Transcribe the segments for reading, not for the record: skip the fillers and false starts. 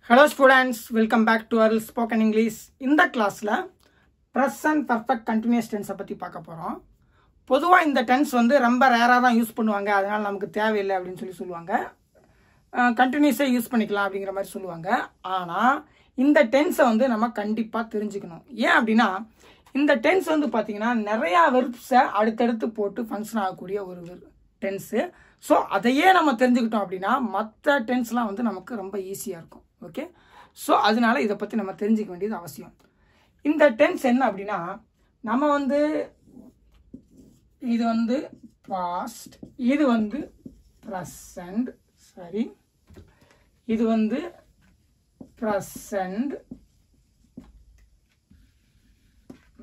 Hello students, welcome back to our spoken English. இந்த கிளாஸ்ல present perfect continuous tense பத்தி பார்க்க போறோம். பொதுவா இந்த tense வந்து ரொம்ப ரேரா தான் யூஸ் பண்ணுவாங்க. அதனால நமக்கு தேவையில்லை அப்படினு சொல்லுவாங்க. கண்டினியூஸா யூஸ் பண்ணிக்கலாம் அப்படிங்கற மாதிரி சொல்லுவாங்க. ஆனா இந்த tense வந்து நம்ம கண்டிப்பா தெரிஞ்சுக்கணும். ஏன் அப்படினா இந்த tense வந்து பாத்தீங்கன்னா நிறைய verbs அடுத்தடுத்து போட்டு ஃபங்க்ஷன் ஆகக்கூடிய ஒரு tense. சோ அதையே நம்ம தெரிஞ்சுக்கிட்டோம் அப்படினா மற்ற டென்ஸ்லாம் வந்து நமக்கு ரொம்ப ஈஸியா இருக்கும். ஓகே, ஸோ அதனால இதை பற்றி நம்ம தெரிஞ்சுக்க வேண்டியது அவசியம். இந்த டென்ஸ் என்ன அப்படின்னா, நம்ம வந்து இது வந்து பாஸ்ட், இது வந்து ப்ரெசண்ட், சரி, இது வந்து ப்ரெசண்ட்,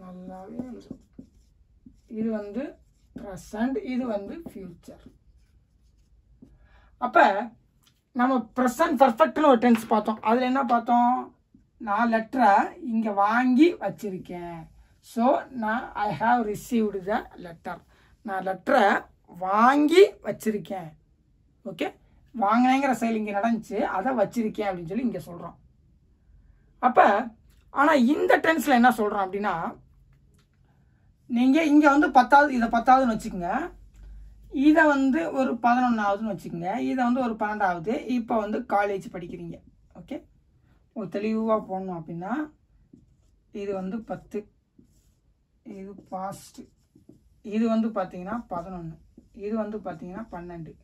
நல்லாவே இது வந்து ப்ரெசண்ட், இது வந்து ஃபியூச்சர். அப்போ நம்ம ப்ரெசன்ட் பர்ஃபெக்ட்னு ஒரு டென்ஸ் பார்த்தோம். அதில் என்ன பார்த்தோம், நான் லெட்டரை இங்கே வாங்கி வச்சிருக்கேன். ஸோ நான் I have received the letter. நான் லெட்டரை வாங்கி வச்சிருக்கேன். ஓகே, வாங்கினேங்கிற செயல் இங்கே நடந்துச்சு, அதை வச்சிருக்கேன் அப்படின்னு சொல்லி இங்கே சொல்கிறோம். அப்போ ஆனால் இந்த டென்ஸில் என்ன சொல்கிறோம் அப்படின்னா, நீங்கள் இங்கே வந்து 10வது, இதை 10வதுன்னு வச்சுக்கோங்க, இதை வந்து ஒரு 11வதுன்னு வச்சுக்கோங்க, இதை வந்து ஒரு 12வது. இப்போ வந்து காலேஜ் படிக்கிறீங்க. ஓகே, ஒரு தெளிவாக போடணும் அப்படின்னா இது வந்து 10, இது பாஸ்ட், இது வந்து பார்த்தீங்கன்னா 11, இது வந்து பார்த்தீங்கன்னா 12.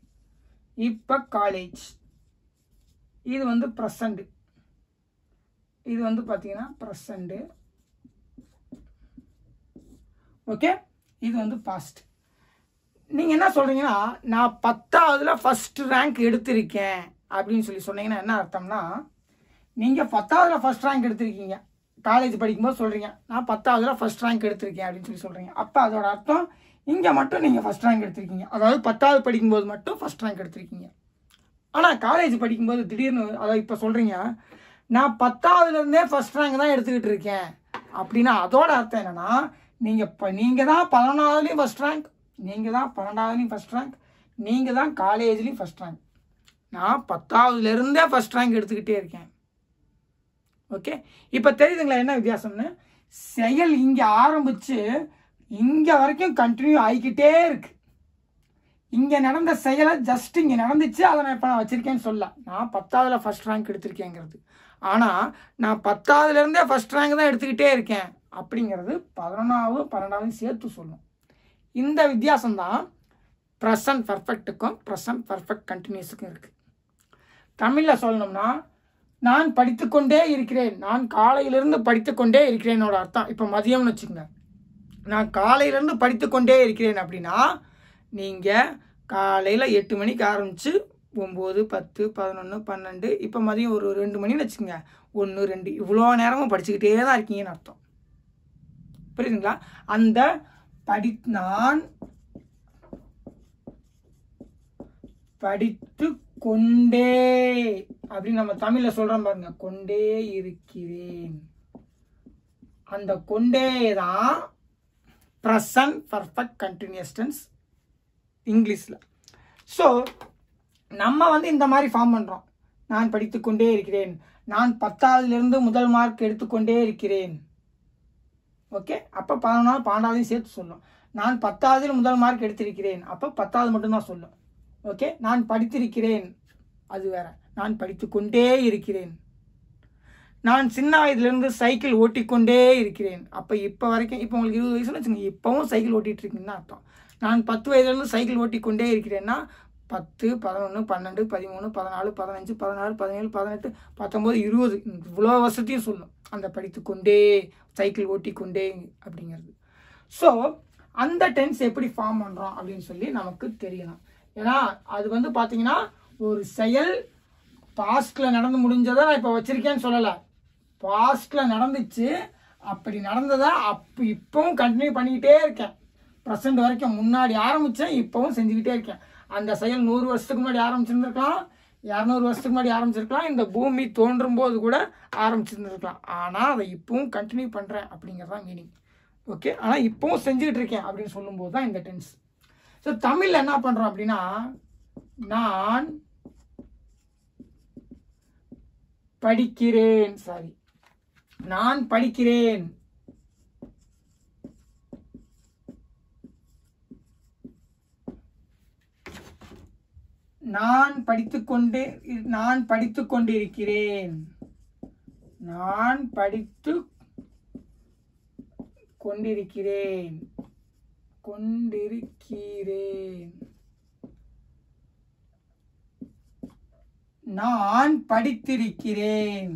இப்போ காலேஜ், இது வந்து ப்ரெசண்ட், இது வந்து பார்த்தீங்கன்னா ப்ரெசண்ட். ஓகே, இது வந்து பாஸ்ட். நீங்கள் என்ன சொல்கிறீங்கன்னா, நான் 10வதுல ஃபஸ்ட் ரேங்க் எடுத்திருக்கேன் அப்படின்னு சொல்லி சொன்னீங்கன்னா என்ன அர்த்தம்னா, நீங்கள் 10வதுல ஃபஸ்ட் ரேங்க் எடுத்திருக்கீங்க, காலேஜ் படிக்கும்போது சொல்கிறீங்க நான் 10வதுல ஃபஸ்ட் ரேங்க் எடுத்திருக்கேன் அப்படின்னு சொல்லி சொல்கிறீங்க. அப்போ அதோட அர்த்தம் இங்கே மட்டும் நீங்கள் ஃபஸ்ட் ரேங்க் எடுத்திருக்கீங்க, அதாவது 10வது படிக்கும்போது மட்டும் ஃபஸ்ட் ரேங்க் எடுத்திருக்கீங்க. ஆனால் காலேஜ் படிக்கும்போது திடீர்னு, அதாவது இப்போ சொல்கிறீங்க நான் 10வதுலேருந்தே ஃபஸ்ட் ரேங்க் தான் எடுத்துக்கிட்டு இருக்கேன் அப்படின்னா அதோட அர்த்தம் என்னென்னா, நீங்கள் தான் 11வதுலேயும் ஃபஸ்ட் ரேங்க், நீங்கள் தான் 12வதுலேயும் ஃபஸ்ட் ரேங்க், நீங்கள் தான் காலேஜ்லேயும் ஃபஸ்ட் ரேங்க். நான் 10வதுலேருந்தே ஃபஸ்ட் ரேங்க் எடுத்துக்கிட்டே இருக்கேன். ஓகே, இப்போ தெரியுதுங்களா என்ன வித்தியாசம்னு? செயல் இங்கே ஆரம்பித்து இங்கே வரைக்கும் கண்டினியூ ஆகிக்கிட்டே இருக்கு. இங்கே நடந்த செயலை ஜஸ்ட் இங்கே நடந்துச்சு, அதை நான் இப்போ நான் வச்சுருக்கேன்னு சொல்ல, நான் 10வதுல ஃபஸ்ட் ரேங்க் எடுத்திருக்கேங்கிறது. ஆனால் நான் 10வதுலேருந்தே ஃபஸ்ட் ரேங்க் தான் எடுத்துக்கிட்டே இருக்கேன் அப்படிங்கிறது 11வது 12வது சேர்த்து சொல்லும். இந்த வித்தியாசம்தான் ப்ரெசன்ட் பர்ஃபெக்ட்டுக்கும் ப்ரெசன்ட் பர்ஃபெக்ட் கண்டினியூஸுக்கும் இருக்குது. தமிழில் சொல்லணும்னா, நான் படித்துக்கொண்டே இருக்கிறேன், நான் காலையிலிருந்து படித்துக்கொண்டே இருக்கிறேனோட அர்த்தம். இப்போ மதியம்னு வச்சுக்கோங்க, நான் காலையிலேருந்து படித்துக்கொண்டே இருக்கிறேன் அப்படின்னா நீங்கள் காலையில் 8 மணிக்கு ஆரம்பித்து 9, 10, 11, 12, இப்போ மதியம் ஒரு 2 மணின்னு வச்சுக்கோங்க, 1, 2 இவ்வளோ நேரமும் படிச்சுக்கிட்டே தான் இருக்கீங்கன்னு அர்த்தம். புரியுதுங்களா? அந்த நான் படித்து கொண்டே அப்படின்னு நம்ம தமிழ்ல சொல்றோம் பாருங்க, கொண்டே இருக்கிறேன். அந்த கொண்டே தான் ப்ரெசன்ட் பர்ஃபெக்ட் கண்டினியூஸ் டென்ஸ் இங்கிலீஷ்ல. ஸோ நம்ம வந்து இந்த மாதிரி ஃபார்ம் பண்றோம், நான் படித்துக்கொண்டே இருக்கிறேன், நான் 10வதுலேருந்து முதல் மார்க் எடுத்துக்கொண்டே இருக்கிறேன். ஓகே, அப்போ 11வது 12வதையும் சேர்த்து சொல்லும். நான் 10வதில் முதல் மார்க் எடுத்திருக்கிறேன், அப்போ 10வது மட்டும்தான் சொல்லும். ஓகே, நான் படித்திருக்கிறேன் அது வேற, நான் படித்து கொண்டே இருக்கிறேன். நான் சின்ன வயதுலேருந்து சைக்கிள் ஓட்டிக்கொண்டே இருக்கிறேன், அப்போ இப்போ வரைக்கும், இப்போ உங்களுக்கு 20 வயசுன்னு வச்சுங்க, இப்போவும் சைக்கிள் ஓட்டிகிட்டு இருக்கீங்கன்னு அர்த்தம். நான் 10 வயதுலேருந்து சைக்கிள் ஓட்டிக்கொண்டே இருக்கிறேன்னா 10, 11, 12, 13, 14, 15, 16, 17, 18, 19, 20 இவ்வளோ வருஷத்தையும் சொல்லும் அந்த படித்துக்கொண்டே, சைக்கிள் ஓட்டிக்கொண்டே அப்படிங்கிறது. ஸோ அந்த டென்ஸ் எப்படி ஃபார்ம் பண்ணுறோம் அப்படின்னு சொல்லி நமக்கு தெரியணும். ஏன்னா அது வந்து பார்த்தீங்கன்னா ஒரு செயல் பாஸ்டில் நடந்து முடிஞ்சதை நான் இப்போ வச்சுருக்கேன்னு சொல்லலை, பாஸ்டில் நடந்துச்சு, அப்படி நடந்ததை இப்போவும் கண்டினியூ பண்ணிக்கிட்டே இருக்கேன். ப்ரெசண்ட் வரைக்கும் முன்னாடி ஆரம்பித்தேன், இப்போவும் செஞ்சுக்கிட்டே இருக்கேன். அந்த செயல் 100 வருஷத்துக்கு முன்னாடி ஆரம்பிச்சிருந்துருக்கலாம், 200 வருஷத்துக்கு முன்னாடி ஆரம்பிச்சிருக்கலாம், இந்த பூமி தோன்றும் போது கூட ஆரம்பிச்சிருந்துருக்கலாம். ஆனால் அதை இப்பவும் கண்டினியூ பண்ணுறேன் அப்படிங்கிறதான் மீனிங். ஓகே, ஆனால் இப்பவும் செஞ்சுக்கிட்டு இருக்கேன் அப்படின்னு சொல்லும்போது தான் இந்த டென்ஸ். ஸோ தமிழில் என்ன பண்ணுறோம் அப்படின்னா, நான் படிக்கிறேன், சாரி, நான் படிக்கிறேன். நான் படித்துக் கொண்டிருக்கிறேன். நான் படித்து கொண்டிருக்கிறேன். நான் படித்திருக்கிறேன்.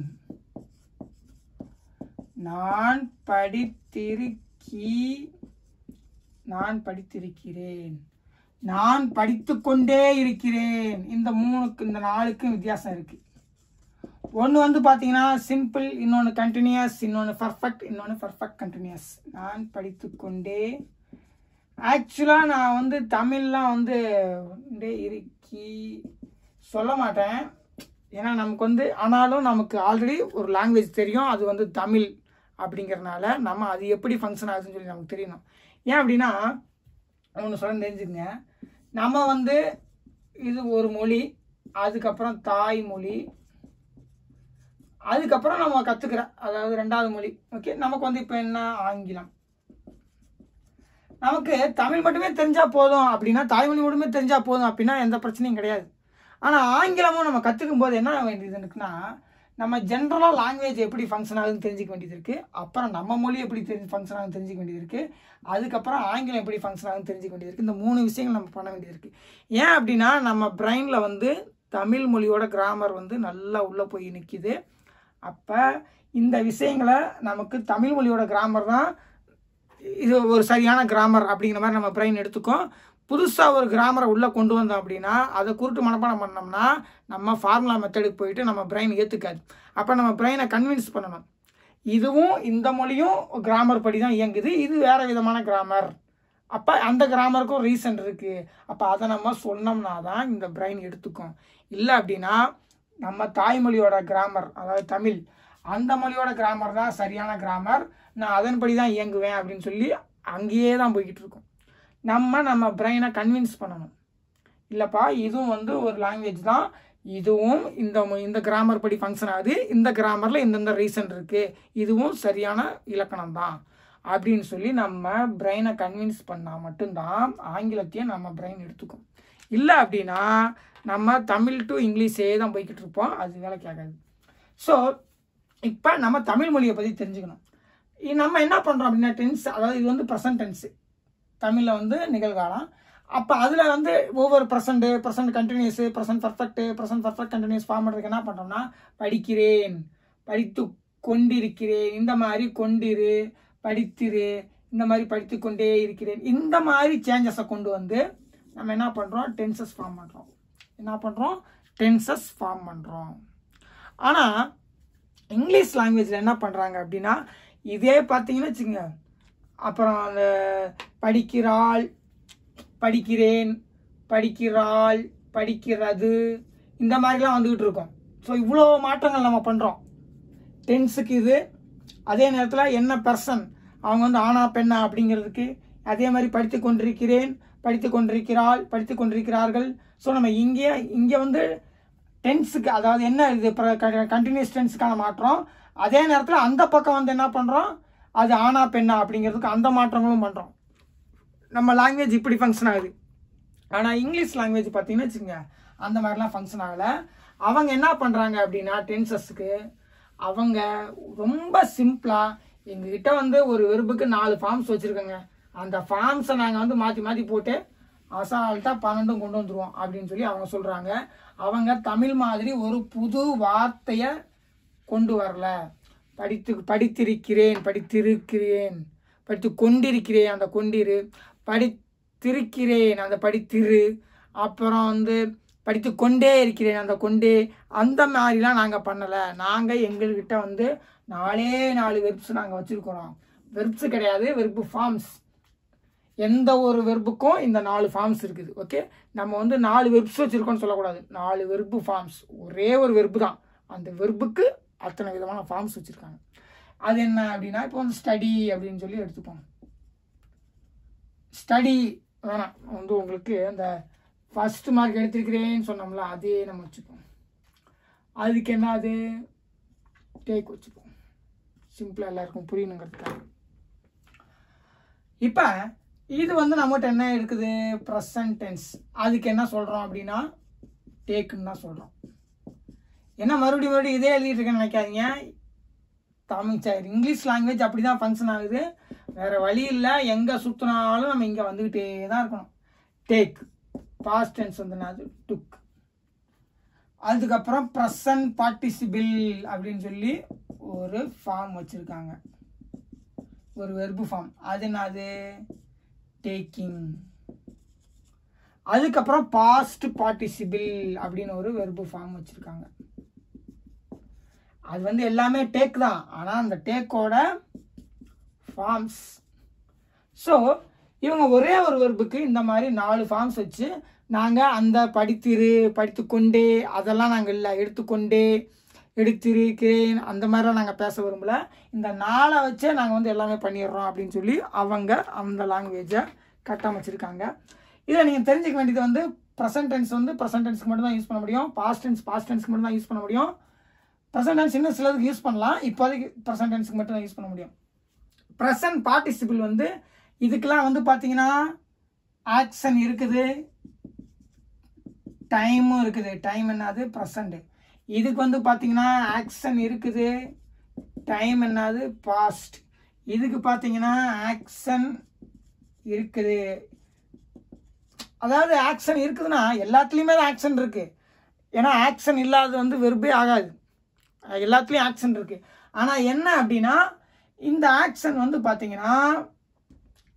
நான் படித்திருக்கிறேன். நான் படித்துக் கொண்டே இருக்கிறேன். இந்த 4க்கும் வித்தியாசம் இருக்கு. ஒன்று வந்து பார்த்தீங்கன்னா சிம்பிள், இன்னொன்று கண்டினியூஸ், இன்னொன்று பர்ஃபெக்ட், இன்னொன்று பர்ஃபெக்ட் கண்டினியூஸ். நான் படித்துக்கொண்டே. ஆக்சுவலாக நான் வந்து தமிழ்லாம் வந்து இருக்கி சொல்ல மாட்டேன். ஏன்னா நமக்கு வந்து, ஆனாலும் நமக்கு ஆல்ரெடி ஒரு லாங்குவேஜ் தெரியும், அது வந்து தமிழ் அப்படிங்கிறதுனால நம்ம அது எப்படி ஃபங்க்ஷன் ஆகுதுன்னு சொல்லி நமக்கு தெரியணும். ஏன் அப்படின்னா ஒன்று சொல்ல தெரிஞ்சுக்கங்க, நம்ம வந்து இது ஒரு மொழி, அதுக்கப்புறம் தாய்மொழி, அதுக்கப்புறம் நம்ம கற்றுக்கிற அதாவது 2வது மொழி. ஓகே, நமக்கு வந்து இப்போ என்ன ஆங்கிலம். நமக்கு தமிழ் மட்டுமே தெரிஞ்சால் போதும் அப்படின்னா, தாய்மொழி மட்டுமே தெரிஞ்சால் போதும் அப்படின்னா எந்த பிரச்சனையும் கிடையாது. ஆனால் ஆங்கிலமும் நம்ம கற்றுக்கும் போது என்ன வேண்டியது இருக்குன்னா, நம்ம ஜென்ரலாக லாங்குவேஜ் எப்படி ஃபங்க்ஷன் ஆகுதுன்னு தெரிஞ்சிக்க வேண்டியது இருக்குது. அப்புறம் நம்ம மொழி எப்படி ஃபங்க்ஷன் ஆகுதுன்னு தெரிஞ்சிக்க வேண்டியது இருக்குது. அதுக்கப்புறம் ஆங்கிலம் எப்படி ஃபங்க்ஷன் ஆகுதுன்னு தெரிஞ்சிக்க வேண்டியது இருக்குது. இந்த 3 விஷயங்கள் நம்ம பண்ண வேண்டியது இருக்குது. ஏன் அப்படின்னா நம்ம பிரெயினில் வந்து தமிழ் மொழியோட கிராமர் வந்து நல்லா உள்ளே போய் நிற்கிது. அப்போ இந்த விஷயங்களை நமக்கு தமிழ் மொழியோட கிராமர் தான் இது ஒரு சரியான கிராமர் அப்படிங்கிற மாதிரி நம்ம பிரெயின் எடுத்துக்கும். புதுசாக ஒரு கிராமரை உள்ளே கொண்டு வந்தோம் அப்படின்னா அதை குருட்டு மனப்பாடம் பண்ணோம்னா நம்ம ஃபார்முலா மெத்தடுக்கு போயிட்டு நம்ம பிரெயின் ஏற்றுக்காது. அப்போ நம்ம பிரெயினை கன்வின்ஸ் பண்ணணும், இதுவும் இந்த மொழியும் கிராமர் படி தான் இயங்குது, இது வேறு விதமான கிராமர். அப்போ அந்த கிராமருக்கும் ரீசன் இருக்குது. அப்போ அதை நம்ம சொன்னோம்னா தான் இந்த பிரெயின் எடுத்துக்கும். இல்லை அப்படின்னா நம்ம தாய்மொழியோட கிராமர், அதாவது தமிழ், அந்த மொழியோட கிராமர் தான் சரியான கிராமர், நான் அதன்படி தான் இயங்குவேன் அப்படின்னு சொல்லி அங்கேயே தான் போய்கிட்டு இருக்கோம். நம்ம பிரெயினை கன்வின்ஸ் பண்ணணும், இல்லைப்பா இதுவும் வந்து ஒரு லாங்குவேஜ் தான், இதுவும் இந்த கிராமர் படி ஃபங்க்ஷன் ஆகுது, இந்த கிராமரில் இந்தந்த ரீசன் இருக்குது, இதுவும் சரியான இலக்கணம் தான் அப்படின்னு சொல்லி நம்ம பிரெயினை கன்வின்ஸ் பண்ணால் மட்டும்தான் ஆங்கிலத்தையும் நம்ம பிரெயின் எடுத்துக்கும். இல்லை அப்படின்னா நம்ம தமிழ் டு இங்கிலீஷே தான் போய்கிட்டு இருப்போம், அது வேலை கேட்காது. ஸோ இப்போ நம்ம தமிழ் மொழியை பற்றி தெரிஞ்சுக்கணும். நம்ம என்ன பண்ணுறோம் அப்படின்னா டென்ஸ், அதாவது இது வந்து ப்ரெசன்ட் டென்ஸு, தமிழில் வந்து நிகழ்காலம். அப்போ அதில் வந்து ஒவ்வொரு present continuous, present perfect continuous form பண்ணுறதுக்கு என்ன பண்ணுறோம்னா படிக்கிறேன், படித்து கொண்டிருக்கிறேன், இந்த மாதிரி கொண்டிரு, படித்திரு, இந்த மாதிரி படித்து கொண்டே இருக்கிறேன், இந்த மாதிரி சேஞ்சஸை கொண்டு வந்து நம்ம என்ன பண்ணுறோம் டென்சஸ் ஃபார்ம் பண்ணுறோம். ஆனால் இங்கிலீஷ் லாங்குவேஜில் என்ன பண்ணுறாங்க அப்படின்னா இதே பார்த்தீங்கன்னு வச்சுங்க, அப்புறம் அந்த படிக்கிறாள், படிக்கிறேன், படிக்கிறாள், படிக்கிறது, இந்த மாதிரிலாம் வந்துக்கிட்டு இருக்கோம். ஸோ இவ்வளோ மாற்றங்கள் நம்ம பண்ணுறோம் டென்ஸுக்கு. இது அதே நேரத்தில் என்ன பர்சன், அவங்க வந்து ஆனா பெண்ணா அப்படிங்கிறதுக்கு அதே மாதிரி படித்து கொண்டிருக்கிறேன், படித்து கொண்டிருக்கிறாள், படித்து கொண்டிருக்கிறார்கள். ஸோ நம்ம இங்கே வந்து டென்ஸுக்கு, அதாவது என்ன இது கண்டினியூஸ் டென்ஸுக்கான மாற்றம். அதே நேரத்தில் அந்த பக்கம் வந்து என்ன பண்ணுறோம், அது ஆனா பெண்ணா அப்படிங்கிறதுக்கு அந்த மாற்றங்களும் பண்ணுறோம். நம்ம லாங்குவேஜ் இப்படி ஃபங்க்ஷன் ஆகுது. ஆனால் இங்கிலீஷ் லாங்குவேஜ் பார்த்தீங்கன்னு வச்சுங்க அந்த மாதிரிலாம் ஃபங்க்ஷன் ஆகலை. அவங்க என்ன பண்ணுறாங்க அப்படின்னா டென்சஸ்க்கு அவங்க ரொம்ப சிம்பிளாக எங்ககிட்ட வந்து ஒரு வெர்புக்கு 4 ஃபார்ம்ஸ் வச்சுருக்கோங்க, அந்த ஃபார்ம்ஸை நாங்கள் வந்து மாற்றி மாற்றி போட்டு அசால்ட்டாக 12 கொண்டு வந்துடுவோம் அப்படின்னு சொல்லி அவங்க சொல்கிறாங்க. அவங்க தமிழ் மாதிரி ஒரு புது வார்த்தையை கொண்டு வரல. படித்திருக்கிறேன், படித்து கொண்டிருக்கிறேன், அந்த கொண்டிரு, படித்திருக்கிறேன், அந்த படித்திரு, அப்புறம் வந்து படித்து கொண்டே இருக்கிறேன், அந்த கொண்டே, அந்த மாதிரிலாம் நாங்கள் பண்ணலை. நாங்கள் எங்கள்கிட்ட வந்து 4 வெர்ப்ஸ் நாங்கள் வச்சுருக்கிறோம். வெர்ப்ஸு கிடையாது, வெர்பு ஃபார்ம்ஸ். எந்த ஒரு வெர்புக்கும் இந்த 4 ஃபார்ம்ஸ் இருக்குது. ஓகே, நம்ம வந்து 4 வெர்ப்ஸ் வச்சுருக்கோன்னு சொல்லக்கூடாது, 4 வெர்பு ஃபார்ம்ஸ். ஒரே ஒரு வெர்பு தான், அந்த வெர்புக்கு அத்தனை விதமான ஃபார்ம்ஸ் வச்சுருக்காங்க. அது என்ன அப்படின்னா இப்போ வந்து ஸ்டடி அப்படின்னு சொல்லி எடுத்துப்போம். ஸ்டடி வேணாம், வந்து உங்களுக்கு அந்த ஃபஸ்ட் மார்க் எடுத்திருக்கிறேன்னு சொன்னோம்ல அதே நம்ம வச்சுப்போம். அதுக்கு என்ன, அது டேக் வச்சுப்போம், சிம்பிளாக எல்லாருக்கும் புரியணுங்கிறதுக்காக. இப்போ இது வந்து நம்மகிட்ட என்ன இருக்குது, ப்ரெசன்ட் டென்ஸ். அதுக்கு என்ன சொல்கிறோம் அப்படின்னா டேக்குன்னு தான் சொல்கிறோம். என்ன மறுபடியும் இதே எழுதிட்டு இருக்கேன்னு நினைக்காதீங்க. தமிழ் சார் இங்கிலீஷ் லாங்குவேஜ் அப்படி தான் ஃபங்க்ஷன் ஆகுது. வேறு வழி இல்லை, எங்கே சுற்றினாலும் நம்ம இங்கே வந்துக்கிட்டே தான் இருக்கணும். டேக் பாஸ்ட் டென்ஸ் வந்து அது டுக். அதுக்கப்புறம் ப்ரெசன்ட் பார்ட்டிசிபிள் அப்படின்னு சொல்லி ஒரு ஃபார்ம் வச்சுருக்காங்க, ஒரு வெர்பு ஃபார்ம். அது என்னது, டேக்கிங். அதுக்கப்புறம் பாஸ்ட் பார்ட்டிசிபிள் அப்படின்னு ஒரு வெர்பு ஃபார்ம் வச்சுருக்காங்க. அது வந்து எல்லாமே டேக் தான், ஆனால் அந்த டேக்கோட ஃபார்ம்ஸ். ஸோ இவங்க ஒரே ஒரு வெர்புக்கு இந்த மாதிரி 4 ஃபார்ம்ஸ் வச்சு நாங்கள் அந்த படித்து கொண்டே அதெல்லாம் நாங்கள் இல்லை, எடுத்துக்கொண்டே, எடுத்திருக்கிறேன், அந்த மாதிரிலாம் நாங்கள் பேச விரும்பல. இந்த 4 வச்சே நாங்கள் வந்து எல்லாமே பண்ணிடுறோம் அப்படின்னு சொல்லி அவங்க அந்த லாங்குவேஜை கட்டமைச்சிருக்காங்க. இதை நீங்கள் தெரிஞ்சுக்க வேண்டியது வந்து ப்ரெசன்ட் டென்ஸ் வந்து ப்ரெசன்ட் டென்ஸ்க்கு மட்டும் தான் யூஸ் பண்ண முடியும். பாஸ்ட் டென்ஸ்க்கு மட்டும் தான் யூஸ் பண்ண முடியும். ப்ரெசன்ட் டென்ஸ் இன்னும் சிலதுக்கு யூஸ் பண்ணலாம், இப்போதைக்கு ப்ரெசன்ட் டென்ஸ்க்கு மட்டும் தான் யூஸ் பண்ண முடியும். ப்ரெசன்ட் பார்ட்டிசிபிள் வந்து இதுக்கெல்லாம் வந்து பார்த்தீங்கன்னா ஆக்ஷன் இருக்குது, டைமும் இருக்குது. டைம் என்னது, ப்ரெசண்ட். இதுக்கு வந்து பார்த்தீங்கன்னா ஆக்ஷன் இருக்குது, டைம் என்னது, பாஸ்ட். இதுக்கு பார்த்தீங்கன்னா ஆக்ஷன் இருக்குது. அதாவது ஆக்ஷன் இருக்குதுன்னா எல்லாத்துலேயுமே தான் ஆக்ஷன் இருக்குது. ஏன்னா ஆக்ஷன் இல்லாத வந்து வெர்பே ஆகாது, எல்லாத்துலேயும் ஆக்ஷன் இருக்குது. ஆனால் என்ன அப்படின்னா இந்த ஆக்ஷன் வந்து பார்த்தீங்கன்னா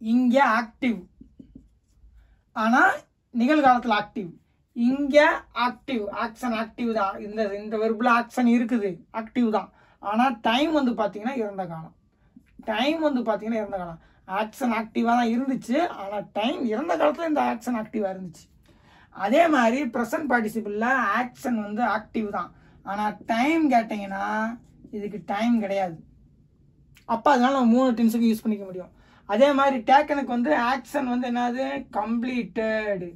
இங்கே ஆக்டிவ், ஆனால் நிகழ்காலத்தில் ஆக்டிவ். இங்கே ஆக்டிவ், ஆக்ஷன் ஆக்டிவ் தான். இந்த வெர்பில் ஆக்ஷன் இருக்குது, ஆக்டிவ் தான். ஆனால் டைம் வந்து பார்த்தீங்கன்னா இறந்த காலம். டைம் வந்து பார்த்தீங்கன்னா இறந்த காலம். ஆக்ஷன் ஆக்டிவாக தான் இருந்துச்சு, ஆனால் டைம் இறந்த காலத்தில் இந்த ஆக்ஷன் ஆக்டிவாக இருந்துச்சு. அதே மாதிரி ப்ரெசன்ட் பார்ட்டிசிபிளில் ஆக்ஷன் வந்து ஆக்டிவ் தான், ஆனால் டைம் கேட்டிங்கன்னா இதுக்கு டைம் கிடையாது. அப்போ அதனால நம்ம 3 டென்ஸுக்கு யூஸ் பண்ணிக்க முடியும். அதே மாதிரி டேக்கனுக்கு வந்து ஆக்ஷன் வந்து என்னது, கம்ப்ளீட்டட்.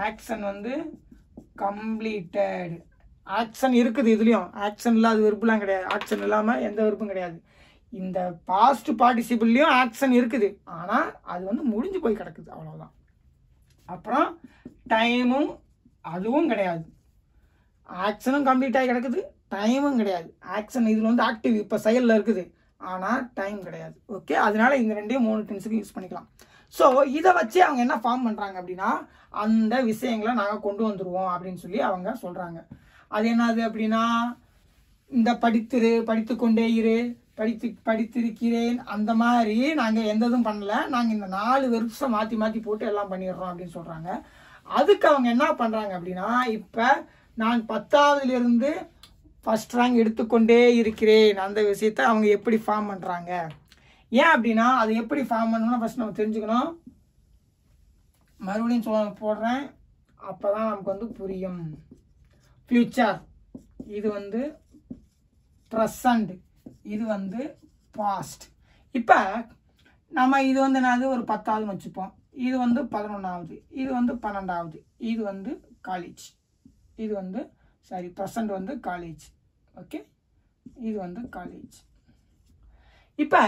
ஆக்ஷன் வந்து கம்ப்ளீட்டட். ஆக்ஷன் இருக்குது, இதுலேயும் ஆக்ஷன் இல்லாத வெர்புலாம் கிடையாது, ஆக்ஷன் இல்லாமல் எந்த வெர்பும் கிடையாது. இந்த பாஸ்ட் பார்ட்டிசிபிள்லேயும் ஆக்ஷன் இருக்குது, ஆனால் அது வந்து முடிஞ்சு போய் கிடக்குது, அவ்வளோதான். அப்புறம் டைமும் அதுவும் கிடையாது, ஆக்ஷனும் கம்ப்ளீட் ஆகி கிடக்குது, டைமும் கிடையாது. ஆக்ஷன் இதில் வந்து ஆக்டிவ் இப்போ செயலில் இருக்குது, ஆனால் டைம் கிடையாது. ஓகே, அதனால இந்த 3 டென்ஸுக்கு யூஸ் பண்ணிக்கலாம். ஸோ இதை வச்சு அவங்க என்ன ஃபார்ம் பண்ணுறாங்க அப்படின்னா அந்த விஷயங்களை நாங்கள் கொண்டு வந்துடுவோம் அப்படின்னு சொல்லி அவங்க சொல்கிறாங்க. அது என்னது அப்படின்னா இந்த படித்து கொண்டே இரு, படித்திருக்கிறேன், அந்த மாதிரி நாங்கள் எந்த இதுவும் பண்ணலை. நாங்கள் இந்த 4 வெர்ப்ஸை மாற்றி போட்டு எல்லாம் பண்ணிடுறோம் அப்படின்னு சொல்கிறாங்க. அதுக்கு அவங்க என்ன பண்ணுறாங்க அப்படின்னா இப்போ நான் 10ஆவதுலேருந்து ஃபஸ்ட் ரேங்க் எடுத்துக்கொண்டே இருக்கிறேன், அந்த விஷயத்தை அவங்க எப்படி ஃபார்ம் பண்ணுறாங்க. ஏன் அப்படின்னா அது எப்படி ஃபார்ம் பண்ணணும்னா ஃபஸ்ட் நம்ம தெரிஞ்சுக்கணும். மறுபடியும் போடுறேன், அப்போ தான் நமக்கு வந்து புரியும். ஃப்யூச்சர் இது வந்து ப்ரெசண்ட், இது வந்து பாஸ்ட். இப்போ நம்ம இது வந்து என்னது ஒரு 10ஆவதுன்னு வச்சுப்போம், இது வந்து 11ஆவது, இது வந்து 12ஆவது, இது வந்து காலேஜ், இது வந்து ப்ரெசண்ட் வந்து காலேஜ். ஓகே, இது வந்து காலேஜ். இப்போ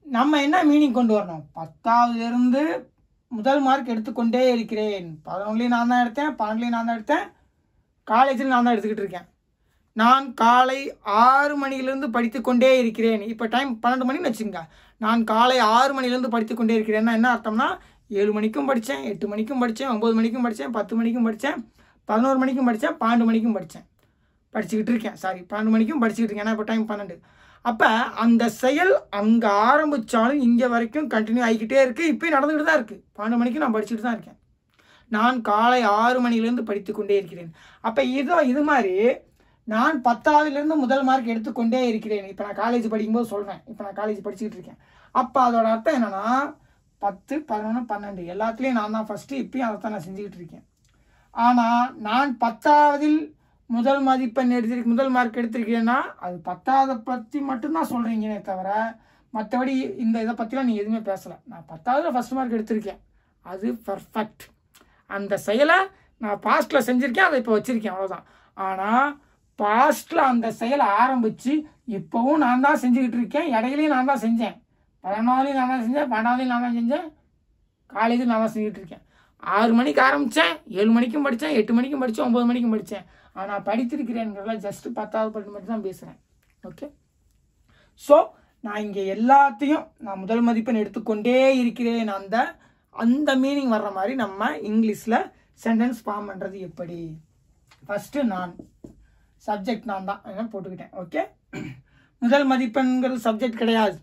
நம்ம என்ன மீனிங் கொண்டு வரணும், 10ஆவதுலேருந்து முதல் மார்க் எடுத்துக்கொண்டே இருக்கிறேன். 11லேயும் நான் தான் எடுத்தேன், 12லேயும் நான் தான் எடுத்தேன், காலேஜில் நான் தான் எடுத்துக்கிட்டு இருக்கேன். நான் காலை 6 மணியிலிருந்து படித்து கொண்டே இருக்கிறேன். இப்போ டைம் 12 மணின்னு வச்சுங்க. நான் காலை 6 மணிலேருந்து படித்து கொண்டே இருக்கிறேன்னா என்ன அர்த்தம்னா 7 மணிக்கும் படித்தேன், 8 மணிக்கும் படித்தேன், 9 மணிக்கும் படித்தேன், 10 மணிக்கும் படித்தேன், 11 மணிக்கும் படித்தேன், 12 மணிக்கும் படிச்சுக்கிட்டு இருக்கேன். 12 மணிக்கும் படிச்சுக்கிட்டு இருக்கேன், ஏன்னா இப்போ டைம் 12. அப்போ அந்த செயல் அங்கே ஆரம்பித்தாலும் இங்கே வரைக்கும் கண்டினியூ ஆகிக்கிட்டே இருக்குது, இப்போயும் நடந்துக்கிட்டு தான் இருக்குது. 12 மணிக்கு நான் படிச்சுக்கிட்டு தான் இருக்கேன். நான் காலை 6 மணிலேருந்து படித்து கொண்டே இருக்கிறேன். அப்போ இது மாதிரி நான் 10ஆவதுலேருந்து முதல் மார்க் எடுத்துக்கொண்டே இருக்கிறேன். இப்போ நான் காலேஜ் படிக்கும்போது சொல்கிறேன், இப்போ நான் காலேஜ் படிச்சுக்கிட்டு இருக்கேன். அப்போ அதோட அர்த்தம் என்னென்னா 10, 11, 12 எல்லாத்துலேயும் நான் தான் ஃபஸ்ட்டு, இப்பயும் அதை தான் நான் செஞ்சுக்கிட்டு இருக்கேன். ஆனால் நான் 10ஆவதில் முதல் மார்க் எடுத்திருக்கேன்னா அது 10ஆவதை பற்றி மட்டும்தான் சொல்கிறீங்கன்னே தவிர மற்றபடி இந்த இதை பற்றிலாம் நீங்கள் எதுவுமே பேசலை. நான் 10ஆவதில் ஃபஸ்ட் மார்க் எடுத்திருக்கேன், அது பர்ஃபெக்ட். அந்த செயலை நான் பாஸ்ட்டில் செஞ்சுருக்கேன், அதை இப்போ வச்சுருக்கேன், அவ்வளோதான். ஆனால் பாஸ்ட்டில் அந்த செயலை ஆரம்பித்து இப்போவும் நான் தான் செஞ்சுக்கிட்டு இருக்கேன். இடையிலையும் நான் தான் செஞ்சேன். 11ஆவதுலையும் நான் தான் செஞ்சேன், 12ஆவதுலையும் நான் தான் செஞ்சேன், காலேஜும் நான் தான் செஞ்சுக்கிட்டு இருக்கேன். 6 மணிக்கு ஆரம்பித்தேன், 7 மணிக்கும் படித்தேன், 8 மணிக்கும் படித்தேன், 9 மணிக்கும் படித்தேன். ஆனால் படித்திருக்கிறேங்கிறத ஜஸ்ட்டு 10ஆவது படித்து மட்டும் தான் பேசுகிறேன். ஓகே, ஸோ நான் இங்கே எல்லாத்தையும் நான் முதல் மதிப்பெண் எடுத்துக்கொண்டே இருக்கிறேன். அந்த மீனிங் வர்ற மாதிரி நம்ம இங்கிலீஷில் சென்டென்ஸ் ஃபார்ம் பண்ணுறது எப்படி? ஃபஸ்ட்டு நான், சப்ஜெக்ட் நான் தான் என்ன போட்டுக்கிட்டேன். ஓகே, முதல் மதிப்பெண்ங்கிறது சப்ஜெக்ட் கிடையாது.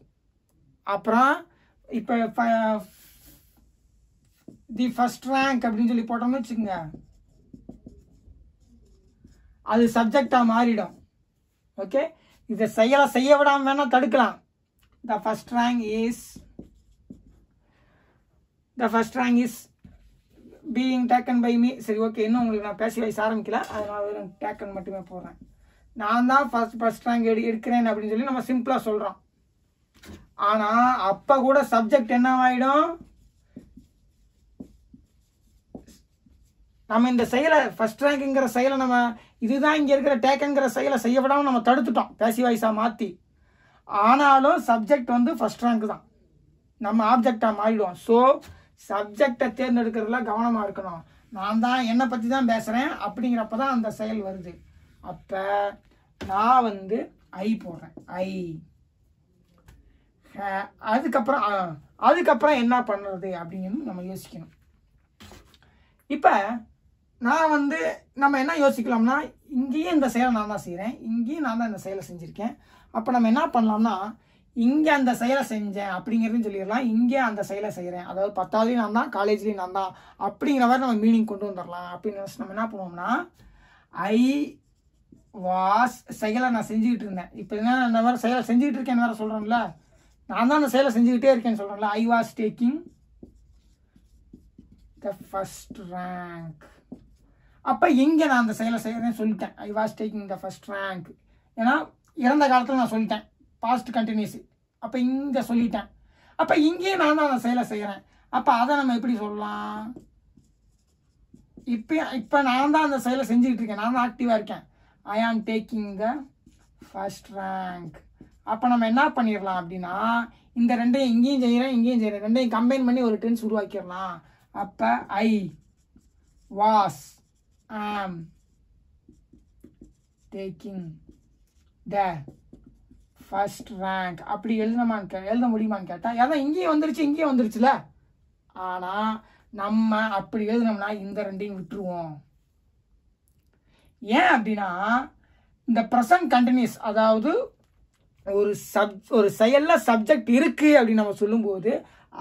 அப்புறம் இப்போ தி ஃபர்ஸ்ட் ரேங்க் அப்படின்னு சொல்லி போட்டோம்னு வச்சுக்கோங்க, அது சப்ஜெக்டாக மாறிடும். ஓகே, இதை செய்ய விடாமல் வேணால் தடுக்கலாம். The first rank is being taken by me. சரி, ஓகே, இன்னும் உங்களுக்கு நான் பேசி வயசு ஆரம்பிக்கல, அதனால டேக்கன் மட்டுமே போடுறேன். நான் தான் ஃபர்ஸ்ட் ரேங்க் எடுக்கிறேன் அப்படின்னு சொல்லி நம்ம சிம்பிளாக சொல்கிறோம். ஆனால் அப்போ கூட சப்ஜெக்ட் என்னவாயிடும்? நம்ம இந்த செயலை ஃபர்ஸ்ட் ரேங்க்குங்கிற செயலை நம்ம இதுதான் இங்கே இருக்கிற டேக்கன்கிற செயலை செய்ய விடாமல் நம்ம தடுத்துட்டோம் பேசிவ் வாய்ஸாக மாற்றி. ஆனாலும் சப்ஜெக்ட் வந்து ஃபர்ஸ்ட் ரேங்க் தான், நம்ம ஆப்ஜெக்டாக மாறிடுவோம். ஸோ சப்ஜெக்டை தேர்ந்தெடுக்கிறதுல கவனமாக இருக்கணும். நான் தான் என்னை பற்றி தான் பேசுகிறேன் அப்படிங்கிறப்ப தான் அந்த செயல் வருது. அப்போ நான் வந்து ஐ போடுறேன், ஐ. அதுக்கப்புறம் என்ன பண்ணுறது அப்படிங்கிறது நம்ம யோசிக்கணும். இப்போ நான் வந்து நம்ம என்ன யோசிக்கலாம்னா, இங்கேயும் இந்த செயலை நான் தான் செய்கிறேன், இங்கேயும் நான் தான் இந்த செயலை செஞ்சுருக்கேன். அப்போ நம்ம என்ன பண்ணலாம்னா, இங்கே அந்த செயலை செஞ்சேன் அப்படிங்கிறதுன்னு சொல்லிடலாம், இங்கே அந்த செயலை செய்கிறேன், அதாவது 10ஆவதுலேயும் நான் தான், காலேஜ்லேயும் நான் தான் அப்படிங்கிற மாதிரி நம்ம மீனிங் கொண்டு வந்துடலாம். அப்படின்னு நம்ம என்ன பண்ணுவோம்னா, ஐ வாஸ் செயலை நான் செஞ்சுக்கிட்டு இருந்தேன். இப்போ என்ன இந்த மாதிரி செயலை செஞ்சுக்கிட்டு இருக்கேன்னு வேறு சொல்கிறேன்ல, நான் தான் அந்த செயலை செஞ்சுக்கிட்டே இருக்கேன்னு சொல்கிறேன்ல. I was taking the first rank. அப்போ இங்கே நான் அந்த செயலை செய்கிறேன்னு சொல்லிட்டேன், I was taking the first rank. ஏன்னா இறந்த காலத்தில் நான் சொல்லிட்டேன், பாஸ்ட் கண்டினியூஸ். அப்போ இங்கே சொல்லிட்டேன், அப்போ இங்கேயும் நான் தான் அந்த செயலை செய்கிறேன். அப்போ அதை நம்ம எப்படி சொல்லலாம்? இப்போ நான் தான் அந்த செயலை செஞ்சுக்கிட்டு இருக்கேன், நான் தான் ஆக்டிவாக இருக்கேன். ஐ ஆம் டேக்கிங் த ஃபர்ஸ்ட் ரேங்க். அப்போ நம்ம என்ன பண்ணிடலாம் அப்படின்னா, இந்த ரெண்டையும் இங்கேயும் செய்கிறேன், இங்கேயும் செய்கிறேன், ரெண்டையும் கம்பைன் பண்ணி ஒரு டென்ஸ் உருவாக்கிடலாம். அப்போ ஐ வாஸ் ஆம் டேக்கிங் த ஃபர்ஸ்ட் ரேங்க். அப்படி எழுத முடியுமான்னு கேட்டால், அதான் இங்கேயும் வந்துருச்சுல. ஆனால் நம்ம அப்படி எழுதினோம்னா இந்த ரெண்டையும் விட்டுருவோம். ஏன் அப்படின்னா, இந்த ப்ரெசன்ட் கண்டினியூஸ், அதாவது ஒரு செயலில் சப்ஜெக்ட் இருக்குது அப்படின்னு நம்ம சொல்லும்போது,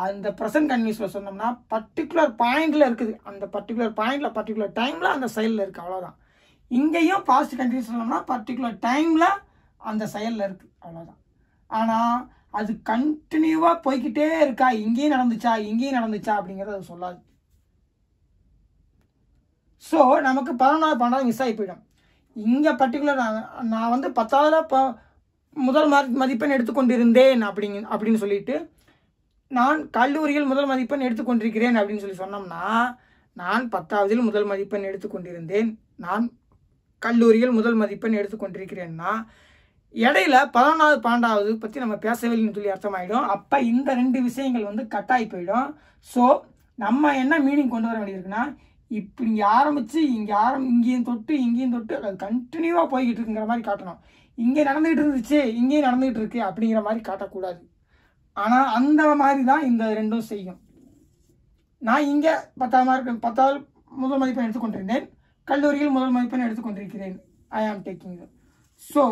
அந்த ப்ரெசன்ட் கண்டினியூஸில் சொன்னோம்னா பர்டிகுலர் பாயிண்டில் இருக்குது, அந்த பர்டிகுலர் பாயிண்டில் பர்டிகுலர் டைமில் அந்த செயலில் இருக்குது, அவ்வளோதான். இங்கேயும் பாஸ்ட் கண்டினியூஸ் சொன்னோம்னா பர்டிகுலர் டைமில் அந்த செயலில் இருக்குது, அவ்வளோதான். ஆனால் அது கண்டினியூவாக போய்கிட்டே இருக்கா, இங்கேயும் நடந்துச்சா அப்படிங்கிறது அது சொல்லாது. ஸோ நமக்கு 11ஆவது 12ஆவது மிஸ் ஆகி போயிடும். இங்கே பர்டிகுலர் நான் வந்து 10ஆவதுல முதல் மதிப்பெண் எடுத்துக்கொண்டிருந்தேன் அப்படின்னு சொல்லிட்டு, நான் கல்லூரியில் முதல் மதிப்பெண் எடுத்துக்கொண்டிருக்கிறேன் அப்படின்னு சொல்லி சொன்னோம்னா, நான் 10ஆவதில் முதல் மதிப்பெண் எடுத்துக்கொண்டிருந்தேன், நான் கல்லூரியில் முதல் மதிப்பெண் எடுத்துக்கொண்டிருக்கிறேன்னா, இடையில 11ஆவது 12ஆவது பற்றி நம்ம பேசவில்லைன்னு சொல்லி அர்த்தமாயிடும். அப்போ இந்த ரெண்டு விஷயங்கள் வந்து கட்டாயி போயிடும். ஸோ நம்ம என்ன மீனிங் கொண்டு வர வேண்டியிருக்குன்னா, இப்படி ஆரம்பித்து இங்கேயும் தொட்டு அது கண்டினியூவாக போய்கிட்டு இருக்குங்கிற மாதிரி காட்டணும். இங்கே நடந்துகிட்டு இருந்துச்சு, இங்கேயும் நடந்துகிட்டு இருக்கு அப்படிங்கிற மாதிரி காட்டக்கூடாது. ஆனால் அந்த மாதிரி தான் இந்த ரெண்டும் செய்யும். நான் இங்கே 10ஆவது முதல் மதிப்பெண் எடுத்துக்கொண்டிருந்தேன், கல்லூரியில் முதல் மதிப்பெண் எடுத்துக்கொண்டிருக்கிறேன், ஐ ஆம் டேக்கிங். ஸோ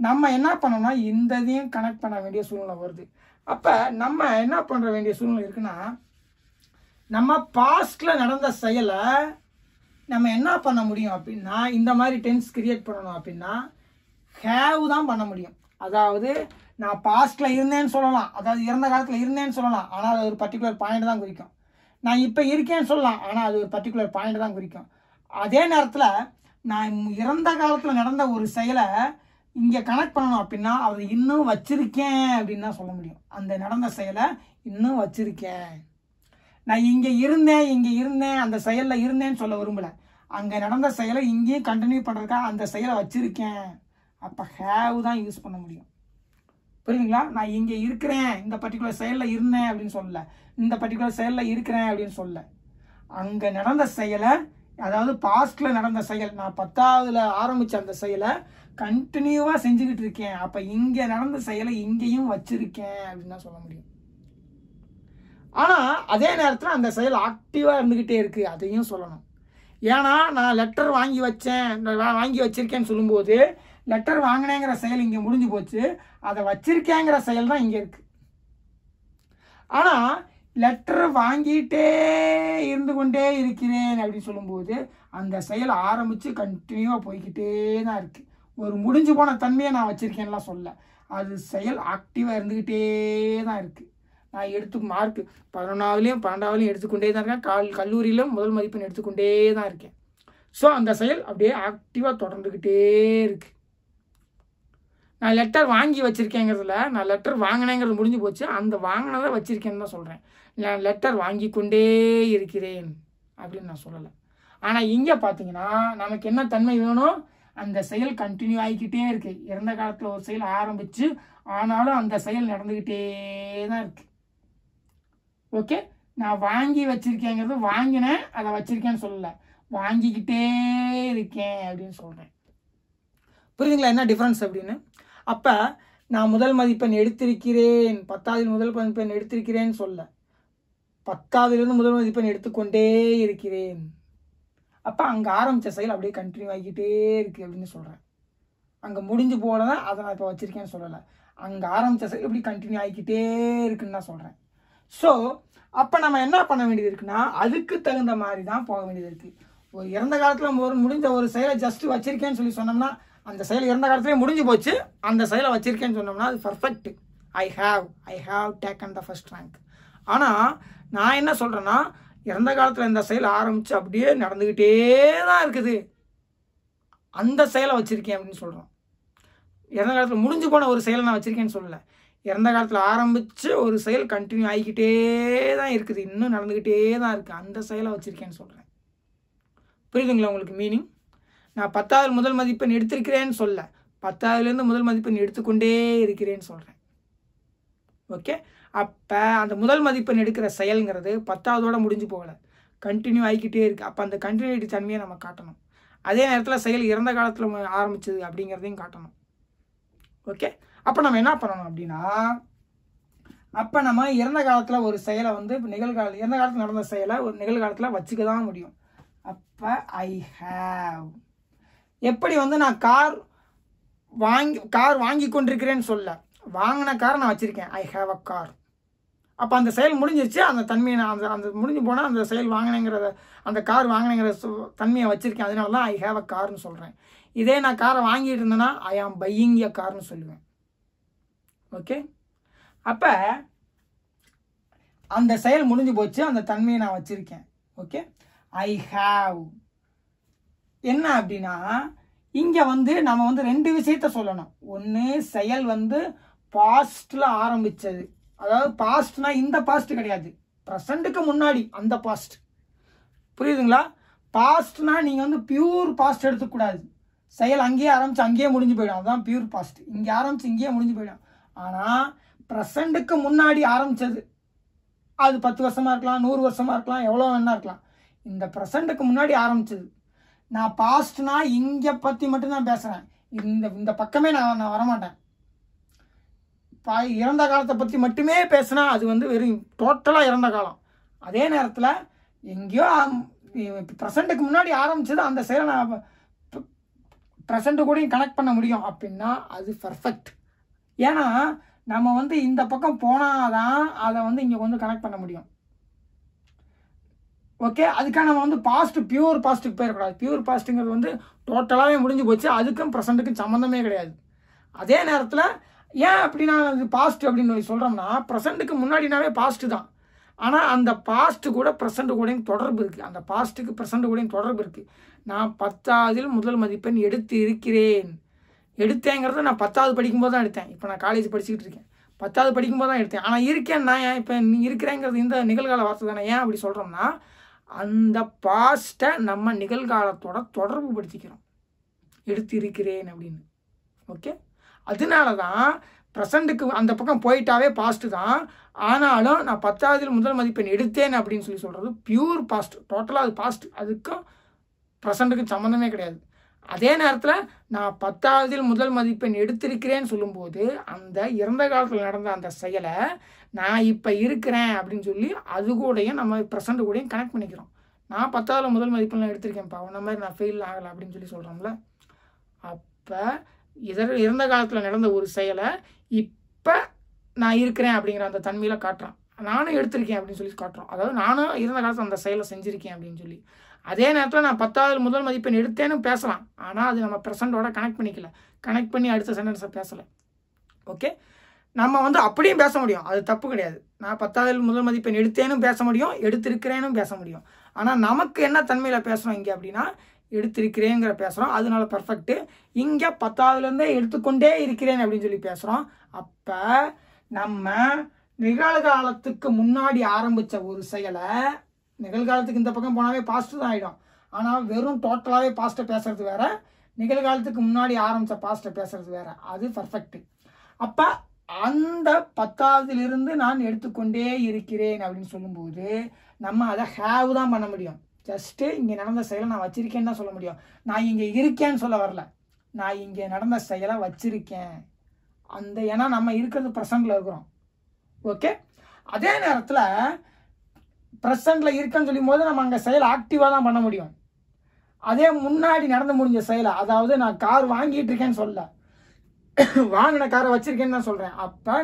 நம்ம என்ன பண்ணோம்னா, இந்த இதையும் கனெக்ட் பண்ண வேண்டிய சூழ்நிலை வருது. அப்போ நம்ம என்ன பண்ணுற வேண்டிய சூழ்நிலை இருக்குன்னா, நம்ம பாஸ்டில் நடந்த செயலை நம்ம என்ன பண்ண முடியும் அப்படின்னா, இந்த மாதிரி டென்ஸ் கிரியேட் பண்ணணும் அப்படின்னா ஹேவ் தான் பண்ண முடியும். அதாவது நான் பாஸ்டில் இருந்தேன்னு சொல்லலாம், அதாவது இறந்த காலத்தில் இருந்தேன்னு சொல்லலாம், ஆனால் அது ஒரு பர்டிகுலர் பாயிண்ட் தான் குறிக்கும். நான் இப்போ இருக்கேன்னு சொல்லலாம், ஆனால் அது ஒரு பர்டிகுலர் பாயிண்ட் தான் குறிக்கும். அதே நேரத்தில் நான் இறந்த காலத்தில் நடந்த ஒரு செயலை இங்கே கனெக்ட் பண்ணணும் அப்படின்னா, அதை இன்னும் வச்சிருக்கேன் அப்படின்னு தான் சொல்ல முடியும். அந்த நடந்த செயலை இன்னும் வச்சிருக்கேன். நான் இங்கே இருந்தேன் அந்த செயலில் இருந்தேன்னு சொல்ல விரும்பலை. அங்கே நடந்த செயலை இங்கேயும் கண்டினியூ பண்ணுறதுக்காக அந்த செயலை வச்சிருக்கேன் அப்போ ஹேவ் தான் யூஸ் பண்ண முடியும். புரியுதுங்களா? நான் இங்கே இருக்கிறேன், இந்த பர்டிகுலர் செயலில் இருந்தேன் அப்படின்னு சொல்லலை, இந்த பர்டிகுலர் செயலில் இருக்கிறேன் அப்படின்னு சொல்லலை. அங்கே நடந்த செயலை, அதாவது பாஸ்டில் நடந்த செயல், நான் 10ஆவதுல ஆரம்பித்த அந்த செயலை கண்டினியூவாக செஞ்சுக்கிட்டு இருக்கேன். அப்போ இங்கே நடந்த செயலை இங்கேயும் வச்சிருக்கேன் அப்படின்னு தான் சொல்ல முடியும். ஆனால் அதே நேரத்தில் அந்த செயல் ஆக்டிவாக இருந்துக்கிட்டே இருக்குது, அதையும் சொல்லணும். ஏன்னா நான் லெட்டர் வாங்கி வச்சிருக்கேன்னு சொல்லும்போது லெட்டர் வாங்கினேங்கிற செயல் இங்கே முடிஞ்சு போச்சு, அதை வச்சிருக்கேங்கிற செயல் தான் இங்கே இருக்குது. ஆனால் லெட்டர் வாங்கிட்டே இருந்து கொண்டே இருக்கிறேன் அப்படின்னு சொல்லும்போது அந்த செயல் ஆரம்பித்து கண்டினியூவாக போய்கிட்டே தான் இருக்குது. ஒரு முடிஞ்சு போன தன்மையை நான் வச்சுருக்கேன்லாம் சொல்ல, அது செயல் ஆக்டிவாக இருந்துக்கிட்டே தான் இருக்குது. நான் மார்க் 11ஆவதுலேயும் 12ஆவதுலையும் எடுத்துக்கொண்டே தான் இருக்கேன், கல்லூரியிலும் முதல் மதிப்பெண் எடுத்துக்கொண்டே தான் இருக்கேன். ஸோ அந்த செயல் அப்படியே ஆக்டிவாக தொடர்ந்துக்கிட்டே இருக்குது. நான் லெட்டர் வாங்கி வச்சுருக்கேங்கிறதுல நான் லெட்டர் வாங்கினேங்கிறது முடிஞ்சு போச்சு, அந்த வாங்கினதை வச்சுருக்கேன்னு தான் சொல்கிறேன். நான் லெட்டர் வாங்கி கொண்டே இருக்கிறேன் அப்படின்னு நான் சொல்லலை. ஆனால் இங்கே பார்த்தீங்கன்னா நமக்கு என்ன தன்மை வேணும், அந்த செயல் கண்டினியூ ஆகிக்கிட்டே இருக்குது. இறந்த காலத்தில் ஒரு செயல் ஆரம்பித்து ஆனாலும் அந்த செயல் நடந்துக்கிட்டே தான் இருக்குது. ஓகே, நான் வாங்கி வச்சுருக்கேங்கிறது வாங்கினேன் அதை வச்சுருக்கேன்னு சொல்லலை, வாங்கிக்கிட்டே இருக்கேன் அப்படின்னு சொல்கிறேன். புரியுதுங்களா என்ன டிஃப்ரென்ஸ் அப்படின்னு? அப்போ நான் முதல் மதிப்பெண் எடுத்திருக்கிறேன், 10ஆவதில் முதல் மதிப்பெண் எடுத்திருக்கிறேன்னு சொல்ல, 10ஆவதிலிருந்து முதல் மதிப்பெண் எடுத்துக்கொண்டே இருக்கிறேன். அப்போ அங்கே ஆரம்பித்த செயல் அப்படியே கண்டினியூ ஆகிக்கிட்டே இருக்குது அப்படின்னு சொல்கிறேன். அங்கே முடிஞ்சு போனதான் அதை நான் இப்போ வச்சுருக்கேன்னு சொல்லலை, அங்கே ஆரம்பித்த செயல் இப்படி கண்டினியூ ஆகிக்கிட்டே இருக்குன்னு தான் சொல்கிறேன். ஸோ அப்போ நம்ம என்ன பண்ண வேண்டியது இருக்குன்னா அதுக்கு தகுந்த மாதிரி தான் போக வேண்டியது இருக்குது. ஒரு இறந்த காலத்தில் முடிஞ்ச ஒரு செயலை ஜஸ்ட்டு வச்சுருக்கேன்னு சொல்லி சொன்னோம்னா அந்த செயல் இறந்த காலத்திலே முடிஞ்சு போச்சு, அந்த செயலை வச்சுருக்கேன்னு சொன்னோம்னா அது perfect. I have taken the first rank. ஆனால் நான் என்ன சொல்கிறேன்னா இறந்த காலத்தில் இந்த செயல் ஆரம்பித்து அப்படியே நடந்துக்கிட்டே தான் இருக்குது, அந்த செயலை வச்சுருக்கேன் அப்படின்னு சொல்கிறோம். இறந்த காலத்தில் முடிஞ்சு போன ஒரு செயலை நான் வச்சுருக்கேன்னு சொல்லலை, இறந்த காலத்தில் ஆரம்பித்து ஒரு செயல் கண்டினியூ ஆகிக்கிட்டே தான் இருக்குது, இன்னும் நடந்துக்கிட்டே தான் இருக்குது, அந்த செயலை வச்சுருக்கேன்னு சொல்கிறேன். புரியுதுங்களா உங்களுக்கு மீனிங்? நான் 10ஆவது முதல் மதிப்பெண் எடுத்திருக்கிறேன்னு சொல்ல, 10ஆவதுலேருந்து முதல் மதிப்பெண் எடுத்துக்கொண்டே இருக்கிறேன்னு சொல்கிறேன். ஓகே, அப்போ அந்த முதல் மதிப்பெண் எடுக்கிற செயல்ங்கிறது 10ஆவதோட முடிஞ்சு போகலை, கண்டினியூ ஆகிக்கிட்டே இருக்குது. அப்போ அந்த கண்டினியூட்டி தன்மையை நம்ம காட்டணும். அதே நேரத்தில் செயல் இறந்த காலத்தில் ஆரம்பிச்சது அப்படிங்கிறதையும் காட்டணும். ஓகே, அப்போ நம்ம என்ன பண்ணணும் அப்படின்னா, அப்போ நம்ம இறந்த காலத்தில் ஒரு செயலை வந்து இறந்த காலத்தில் நடந்த செயலை ஒரு நிகழ்காலத்தில் வச்சுக்க தான் முடியும். அப்போ ஐ ஹேவ், எப்படி வந்து நான் கார் வாங்கி கொண்டிருக்கிறேன்னு சொல்ல, வாங்கின காரை நான் வச்சுருக்கேன், ஐ ஹேவ் அ கார். அப்போ அந்த செயல் முடிஞ்சிருச்சு, அந்த தன்மையை நான் அந்த முடிஞ்சு போனால் அந்த செயல் வாங்கினேங்கிறத, அந்த கார் வாங்கினேங்கிற தன்மையை வச்சுருக்கேன், அதனால தான் ஐ ஹேவ் அ கார்னு சொல்கிறேன். இதே நான் காரை வாங்கிட்டு இருந்தேன்னா ஐ ஆம் பையிங் எ கார்னு சொல்லுவேன். ஓகே, அப்போ அந்த செயல் முடிஞ்சு போச்சு, அந்த தன்மையை நான் வச்சுருக்கேன். ஓகே, ஐ ஹாவ் என்ன அப்படின்னா இங்கே வந்து நம்ம வந்து 2 விஷயத்த சொல்லணும். ஒன்று, செயல் வந்து பாஸ்டில் ஆரம்பித்தது, அதாவது பாஸ்ட்னா இந்த பாஸ்ட் கிடையாது, ப்ரெசண்ட்டுக்கு முன்னாடி அந்த பாஸ்ட். புரியுதுங்களா? பாஸ்ட்னா நீங்கள் வந்து பியூர் பாஸ்ட் எடுத்துக்கூடாது, செயல் அங்கேயே ஆரம்பித்து அங்கேயே முடிஞ்சு போயிடும், அதுதான் பியூர் பாஸ்ட். இங்கே ஆரம்பித்து இங்கேயே முடிஞ்சு போயிடும். ஆனால் ப்ரெசண்ட்டுக்கு முன்னாடி ஆரம்பித்தது, அது 10 வருஷமாக இருக்கலாம், 100 வருஷமாக இருக்கலாம், எவ்வளோ வேணா இருக்கலாம். இந்த ப்ரெசண்ட்டுக்கு முன்னாடி ஆரம்பித்தது. நான் பாஸ்ட்னா இங்கே பற்றி மட்டும்தான் பேசுகிறேன், இந்த பக்கமே நான் வரமாட்டேன். இறந்த காலத்தை பற்றி மட்டுமே பேசினா அது வந்து வெறும் டோட்டலாக இறந்த காலம். அதே நேரத்தில் எங்கேயோ ப்ரெசண்ட்டுக்கு முன்னாடி ஆரம்பித்தது, அந்த செயலை நான் ப்ரெசண்ட்டு கூடயும் கனெக்ட் பண்ண முடியும் அப்படின்னா அது பர்ஃபெக்ட். ஏன்னா நம்ம வந்து இந்த பக்கம் போனால் தான் அதை வந்து இங்கே வந்து கனெக்ட் பண்ண முடியும். ஓகே, அதுக்காக நம்ம வந்து பியூர் பாஸ்ட்டுக்கு போயிடக்கூடாது. பியூர் பாஸ்ட்டுங்கிறது வந்து டோட்டலாகவே முடிஞ்சு போச்சு, அதுக்கும் ப்ரெசண்ட்டுக்கும் சம்மந்தமே கிடையாது. அதே நேரத்தில் ஏன் அப்படின்னா அது பாஸ்ட் அப்படின்னு சொல்கிறோம்னா, ப்ரெசண்ட்டுக்கு முன்னாடினாவே பாஸ்ட்டு தான், ஆனால் அந்த பாஸ்ட்டு கூட ப்ரெசண்ட்டு கூடயும் தொடர்பு இருக்குது, அந்த பாஸ்ட்டுக்கு ப்ரெசண்ட்டு கூடயும் தொடர்பு இருக்குது. நான் 10ஆவதில் முதல் மதிப்பெண் எடுத்தேங்கிறத நான் 10ஆவது படிக்கும்போது தான் எடுத்தேன். இப்போ நான் காலேஜ் படிச்சுக்கிட்டு இருக்கேன், 10ஆவது படிக்கும்போது தான் எடுத்தேன். ஆனால் இருக்கேன்னா இப்போ இருக்கிறேங்கிறது இந்த நிகழ்கால வார்த்தை தானே. ஏன் அப்படி சொல்கிறோம்னா அந்த பாஸ்ட்டை நம்ம நிகழ்காலத்தோட தொடர்பு படுத்திக்கிறோம், எடுத்து இருக்கிறேன் அப்படின்னு. ஓகே, அதனால தான் ப்ரெசண்ட்டுக்கு அந்த பக்கம் போயிட்டாவே பாஸ்ட்டு தான். ஆனாலும் நான் 10ஆவதில் முதல் மதிப்பெண் எடுத்தேன் அப்படின்னு சொல்லி சொல்கிறது பியூர் பாஸ்ட், டோட்டலாக அது பாஸ்ட், அதுக்கும் ப்ரெசண்ட்டுக்கும் சம்மந்தமே கிடையாது. அதே நேரத்தில் நான் 10ஆவதில் முதல் மதிப்பெண் எடுத்திருக்கிறேன்னு சொல்லும்போது அந்த இறந்த காலத்தில் நடந்த அந்த செயலை நான் இப்போ இருக்கிறேன் அப்படின்னு சொல்லி அது கூடயும் நம்ம ப்ரெசண்ட் கூடயும் கனெக்ட் பண்ணிக்கிறோம். நான் 10ஆவதில் முதல் மதிப்பெண்லாம் எடுத்திருக்கேன்ப்பா, அந்த மாதிரி நான் ஃபெயில் ஆகலை அப்படின்னு சொல்லி சொல்கிறோம்ல. அப்போ இறந்த காலத்தில் நடந்த ஒரு செயலை இப்போ நான் இருக்கிறேன் அப்படிங்கிற அந்த தன்மையில் காட்டுறான். நானும் எடுத்திருக்கேன் அப்படின்னு சொல்லி காட்டுறோம். அதாவது நானும் இறந்த காலத்தில் அந்த செயலை செஞ்சுருக்கேன் அப்படின்னு சொல்லி. அதே நேரத்தில் நான் 10ஆவதில் முதல் மதிப்பெண் எடுத்தேன்னு பேசலாம், ஆனால் அது நம்ம ப்ரெசண்டோட கனெக்ட் பண்ணிக்கல, கனெக்ட் பண்ணி அடுத்த சென்டென்ஸை பேசலை. ஓகே, நம்ம வந்து அப்படியும் பேச முடியும், அது தப்பு கிடையாது. நான் 10ஆவதில் முதல் மதிப்பெண் எடுத்தேன்னு பேச முடியும், எடுத்திருக்கிறேன்னு பேச முடியும். ஆனால் நமக்கு என்ன தன்மையில் பேசுகிறோம் இங்கே அப்படின்னா எடுத்திருக்கிறேங்கிற பேசுகிறோம், அதனால பர்ஃபெக்ட்டு. இங்கே 10ஆவதுலேருந்தே எடுத்துக்கொண்டே இருக்கிறேன் அப்படின்னு சொல்லி பேசுகிறோம். அப்போ நம்ம நிகழ்காலத்துக்கு முன்னாடி ஆரம்பித்த ஒரு செயலை நிகழ்காலத்துக்கு இந்த பக்கம் போனாவே பாஸ்ட்டு தான் ஆகிடும். ஆனால் வெறும் டோட்டலாகவே பாஸ்ட்டை பேசுறது வேறு, நிகழ்காலத்துக்கு முன்னாடி ஆரம்பித்த பாஸ்ட்டை பேசுறது வேறு, அது பர்ஃபெக்ட்டு. அப்போ அந்த 10ஆவதிலிருந்து நான் எடுத்துக்கொண்டே இருக்கிறேன் அப்படின்னு சொல்லும்போது நம்ம அதை ஹேவ் தான் பண்ண முடியும். ஜஸ்ட்டு இங்கே நடந்த செயலை நான் வச்சிருக்கேன்னு தான் சொல்ல முடியும். நான் இங்கே இருக்கேன்னு சொல்ல வரல, நான் இங்கே நடந்த செயலை வச்சிருக்கேன். அந்த ஏன்னா நம்ம இருக்கிறது ப்ரெசண்டில் இருக்கிறோம். ஓகே, அதே நேரத்தில் ப்ரெசண்டில் இருக்குன்னு சொல்லும் போது நம்ம அங்கே செயலை ஆக்டிவாக தான் பண்ண முடியும். அதே முன்னாடி நடந்து முடிஞ்ச செயலை, அதாவது நான் கார் வாங்கிட்டு இருக்கேன்னு சொல்ல, வாங்கின காரை வச்சிருக்கேன்னு தான் சொல்கிறேன். அப்போ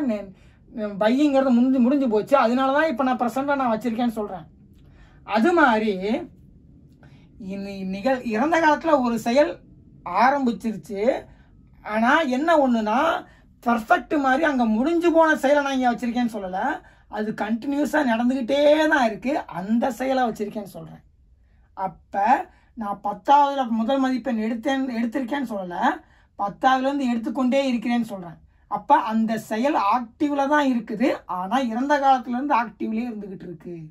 பையிங்கிறது முடிஞ்சு போச்சு, அதனால தான் இப்போ நான் ப்ரெசண்டாக நான் வச்சுருக்கேன்னு சொல்கிறேன். அது மாதிரி இறந்த காலத்தில் ஒரு செயல் ஆரம்பிச்சிருச்சு, ஆனால் என்ன ஒன்றுனா பர்ஃபெக்ட் மாதிரி அங்கே முடிஞ்சு போன செயலை நான் இங்கே வச்சுருக்கேன்னு சொல்லலை, அது கண்டினியூஸாக நடந்துக்கிட்டே தான் இருக்குது, அந்த செயலை வச்சுருக்கேன்னு சொல்கிறேன். அப்போ நான் 10ஆவதில் முதல் மதிப்பெண் எடுத்திருக்கேன்னு சொல்லலை, 10ஆவதுலேருந்து எடுத்துக்கொண்டே இருக்கிறேன்னு சொல்கிறேன். அப்போ அந்த செயல் ஆக்டிவில் தான் இருக்குது, ஆனால் இறந்த காலத்துலேருந்து ஆக்டிவ்லேயே இருந்துக்கிட்டு இருக்குது.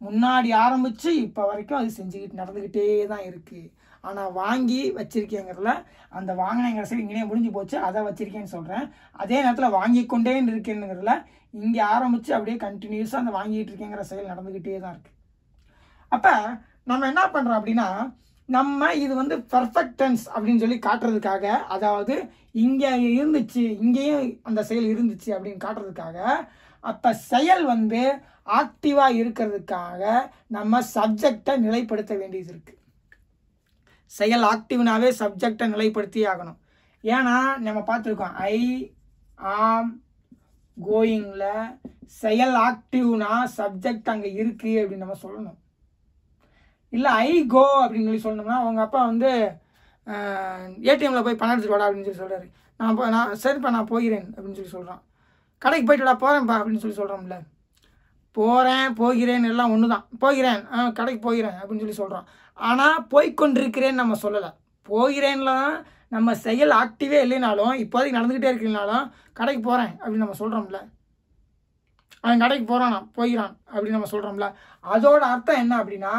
முன்னாடி ஆரம்பித்து இப்போ வரைக்கும் அது செஞ்சுக்கிட்டு நடந்துக்கிட்டே தான் இருக்குது. ஆனால் வாங்கி வச்சுருக்கேங்கிறதுல அந்த வாங்கினேங்கிற செயல் இங்கேயே முடிஞ்சு போச்சு, அதை வச்சுருக்கேன்னு சொல்கிறேன். அதே நேரத்தில் வாங்கி கொண்டே இருக்கேங்கிறதுல இங்கே ஆரம்பித்து அப்படியே கண்டினியூஸாக அந்த வாங்கிட்டு இருக்கேங்கிற செயல் நடந்துக்கிட்டே தான் இருக்குது. அப்போ நம்ம என்ன பண்ணுறோம் அப்படின்னா, நம்ம இது வந்து பர்ஃபெக்ட் டென்ஸ் அப்படின்னு சொல்லி காட்டுறதுக்காக, அதாவது இங்கே இருந்துச்சு இங்கேயும் அந்த செயல் இருந்துச்சு அப்படின்னு காட்டுறதுக்காக, அப்போ செயல் வந்து ஆக்டிவாக இருக்கிறதுக்காக நம்ம சப்ஜெக்டை நிலைப்படுத்த வேண்டியது இருக்குது. செயல் ஆக்டிவ்னாவே சப்ஜெக்டை நிலைப்படுத்தியே ஆகணும். ஏன்னா நம்ம பார்த்துருக்கோம் ஐ ஆம் கோயிங்கில் செயல் ஆக்டிவ்னா சப்ஜெக்ட் அங்கே இருக்குது அப்படின்னு நம்ம சொல்லணும். இல்லை ஐ கோ அப்படின்னு சொல்லி சொல்லணும்னா அவங்க அப்பா வந்து ஏடிஎம்மில் போய் பணம் எடுத்துட்டு வாடா அப்படின்னு சொல்லி சொல்கிறாரு. நான் சரிப்பா நான் போகிறேன் அப்படின்னு சொல்லி சொல்கிறான். கடைக்கு போய்ட்டுடா போகிறேன்ப்பா அப்படின்னு சொல்லி சொல்கிறோம்ல. போகிறேன் எல்லாம் ஒன்று தான். போகிறேன், கடைக்கு போகிறேன் அப்படின்னு சொல்லி சொல்கிறோம். ஆனால் போய்கொண்டிருக்கிறேன்னு நம்ம சொல்லலை. போகிறேன்லாம் நம்ம செயல் ஆக்டிவே இல்லைனாலும் இப்போதைக்கு நடந்துக்கிட்டே இருக்கிறனாலும் கடைக்கு போகிறேன் அப்படின்னு நம்ம சொல்கிறோம்ல. அவன் கடைக்கு போகிறான், போகிறான் அப்படின்னு நம்ம சொல்கிறோம்ல. அதோட அர்த்தம் என்ன அப்படின்னா,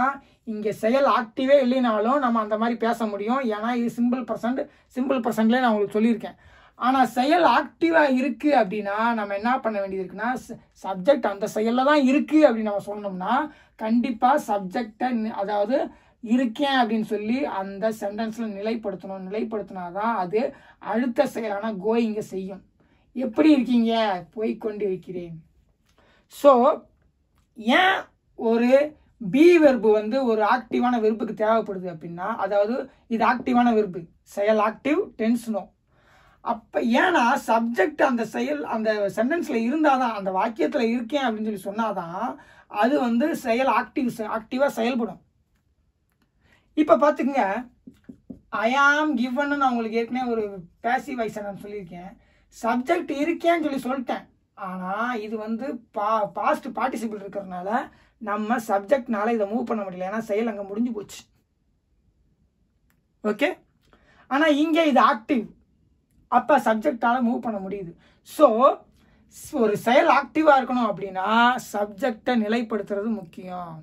இங்கே செயல் ஆக்டிவே இல்லைனாலும் நம்ம அந்த மாதிரி பேச முடியும். ஏன்னா இது சிம்பிள் பர்சன்ட்லேயே நான் உங்களுக்கு சொல்லியிருக்கேன். ஆனால் செயல் ஆக்டிவாக இருக்குது அப்படின்னா நம்ம என்ன பண்ண வேண்டியது இருக்குன்னா, சப்ஜெக்ட் அந்த செயலில் தான் இருக்குது அப்படின்னு நம்ம சொன்னோம்னா கண்டிப்பாக சப்ஜெக்டை அதாவது இருக்கேன் அப்படின்னு சொல்லி அந்த சென்டென்ஸில் நிலைப்படுத்தினாதான் அது அடுத்த செயலான கோயிங்க செய்யும். எப்படி இருக்கீங்க? போய்கொண்டு இருக்கிறேன். ஸோ ஏன் ஒரு பி வெர்பு வந்து ஒரு ஆக்டிவான வெர்புக்கு தேவைப்படுது அப்படின்னா, அதாவது இது ஆக்டிவான வெர்பு, செயல் ஆக்டிவ், டென்ஸ் நோ. அப்போ ஏன்னா சப்ஜெக்ட் அந்த செயல் அந்த சென்டென்ஸில் இருந்தால் தான், அந்த வாக்கியத்தில் இருக்கேன் அப்படின்னு சொல்லி சொன்னாதான் அது வந்து செயல் ஆக்டிவாக செயல்படும். இப்போ பார்த்துக்குங்க, ஐ ஆம் கிவன்னு நான் உங்களுக்கு ஏற்கனவே ஒரு பேசிவ் வாய்ஸ் நான் சொல்லியிருக்கேன். சப்ஜெக்ட் இருக்கேன்னு சொல்லி சொல்லிட்டேன், ஆனால் இது வந்து பாஸ்ட் பார்ட்டிசிபிள் இருக்கிறதுனால நம்ம சப்ஜெக்ட்னால இதை மூவ் பண்ண முடியல, ஏன்னா செயல் அங்கே முடிஞ்சு போச்சு. ஓகே, ஆனால் இங்கே இது ஆக்டிவ், அப்போ சப்ஜெக்டால் மூவ் பண்ண முடியுது. ஸோ ஒரு செயல் ஆக்டிவாக இருக்கணும் அப்படின்னா சப்ஜெக்டை நிலைப்படுத்துறது முக்கியம்.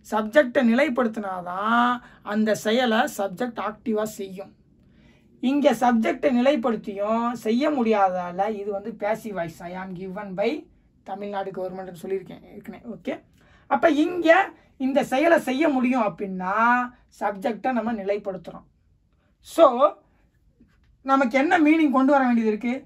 சப்ஜெக்டை நிலைப்படுத்தினாதான் அந்த செயலை சப்ஜெக்ட் ஆக்டிவாக செய்யும். இங்கே சப்ஜெக்டை நிலைப்படுத்தியும் செய்ய முடியாதால இது வந்து பேசிவ் வாய்ஸ். ஐ ஆம் கிவன் பை தமிழ்நாடு கவர்மெண்ட்னு சொல்லியிருக்கேன் ஏற்கனவே. ஓகே, அப்போ இங்கே இந்த செயலை செய்ய முடியும் அப்படின்னா சப்ஜெக்டை நம்ம நிலைப்படுத்துகிறோம். ஸோ நமக்கு என்ன மீனிங் கொண்டு வர வேண்டியது இருக்குது?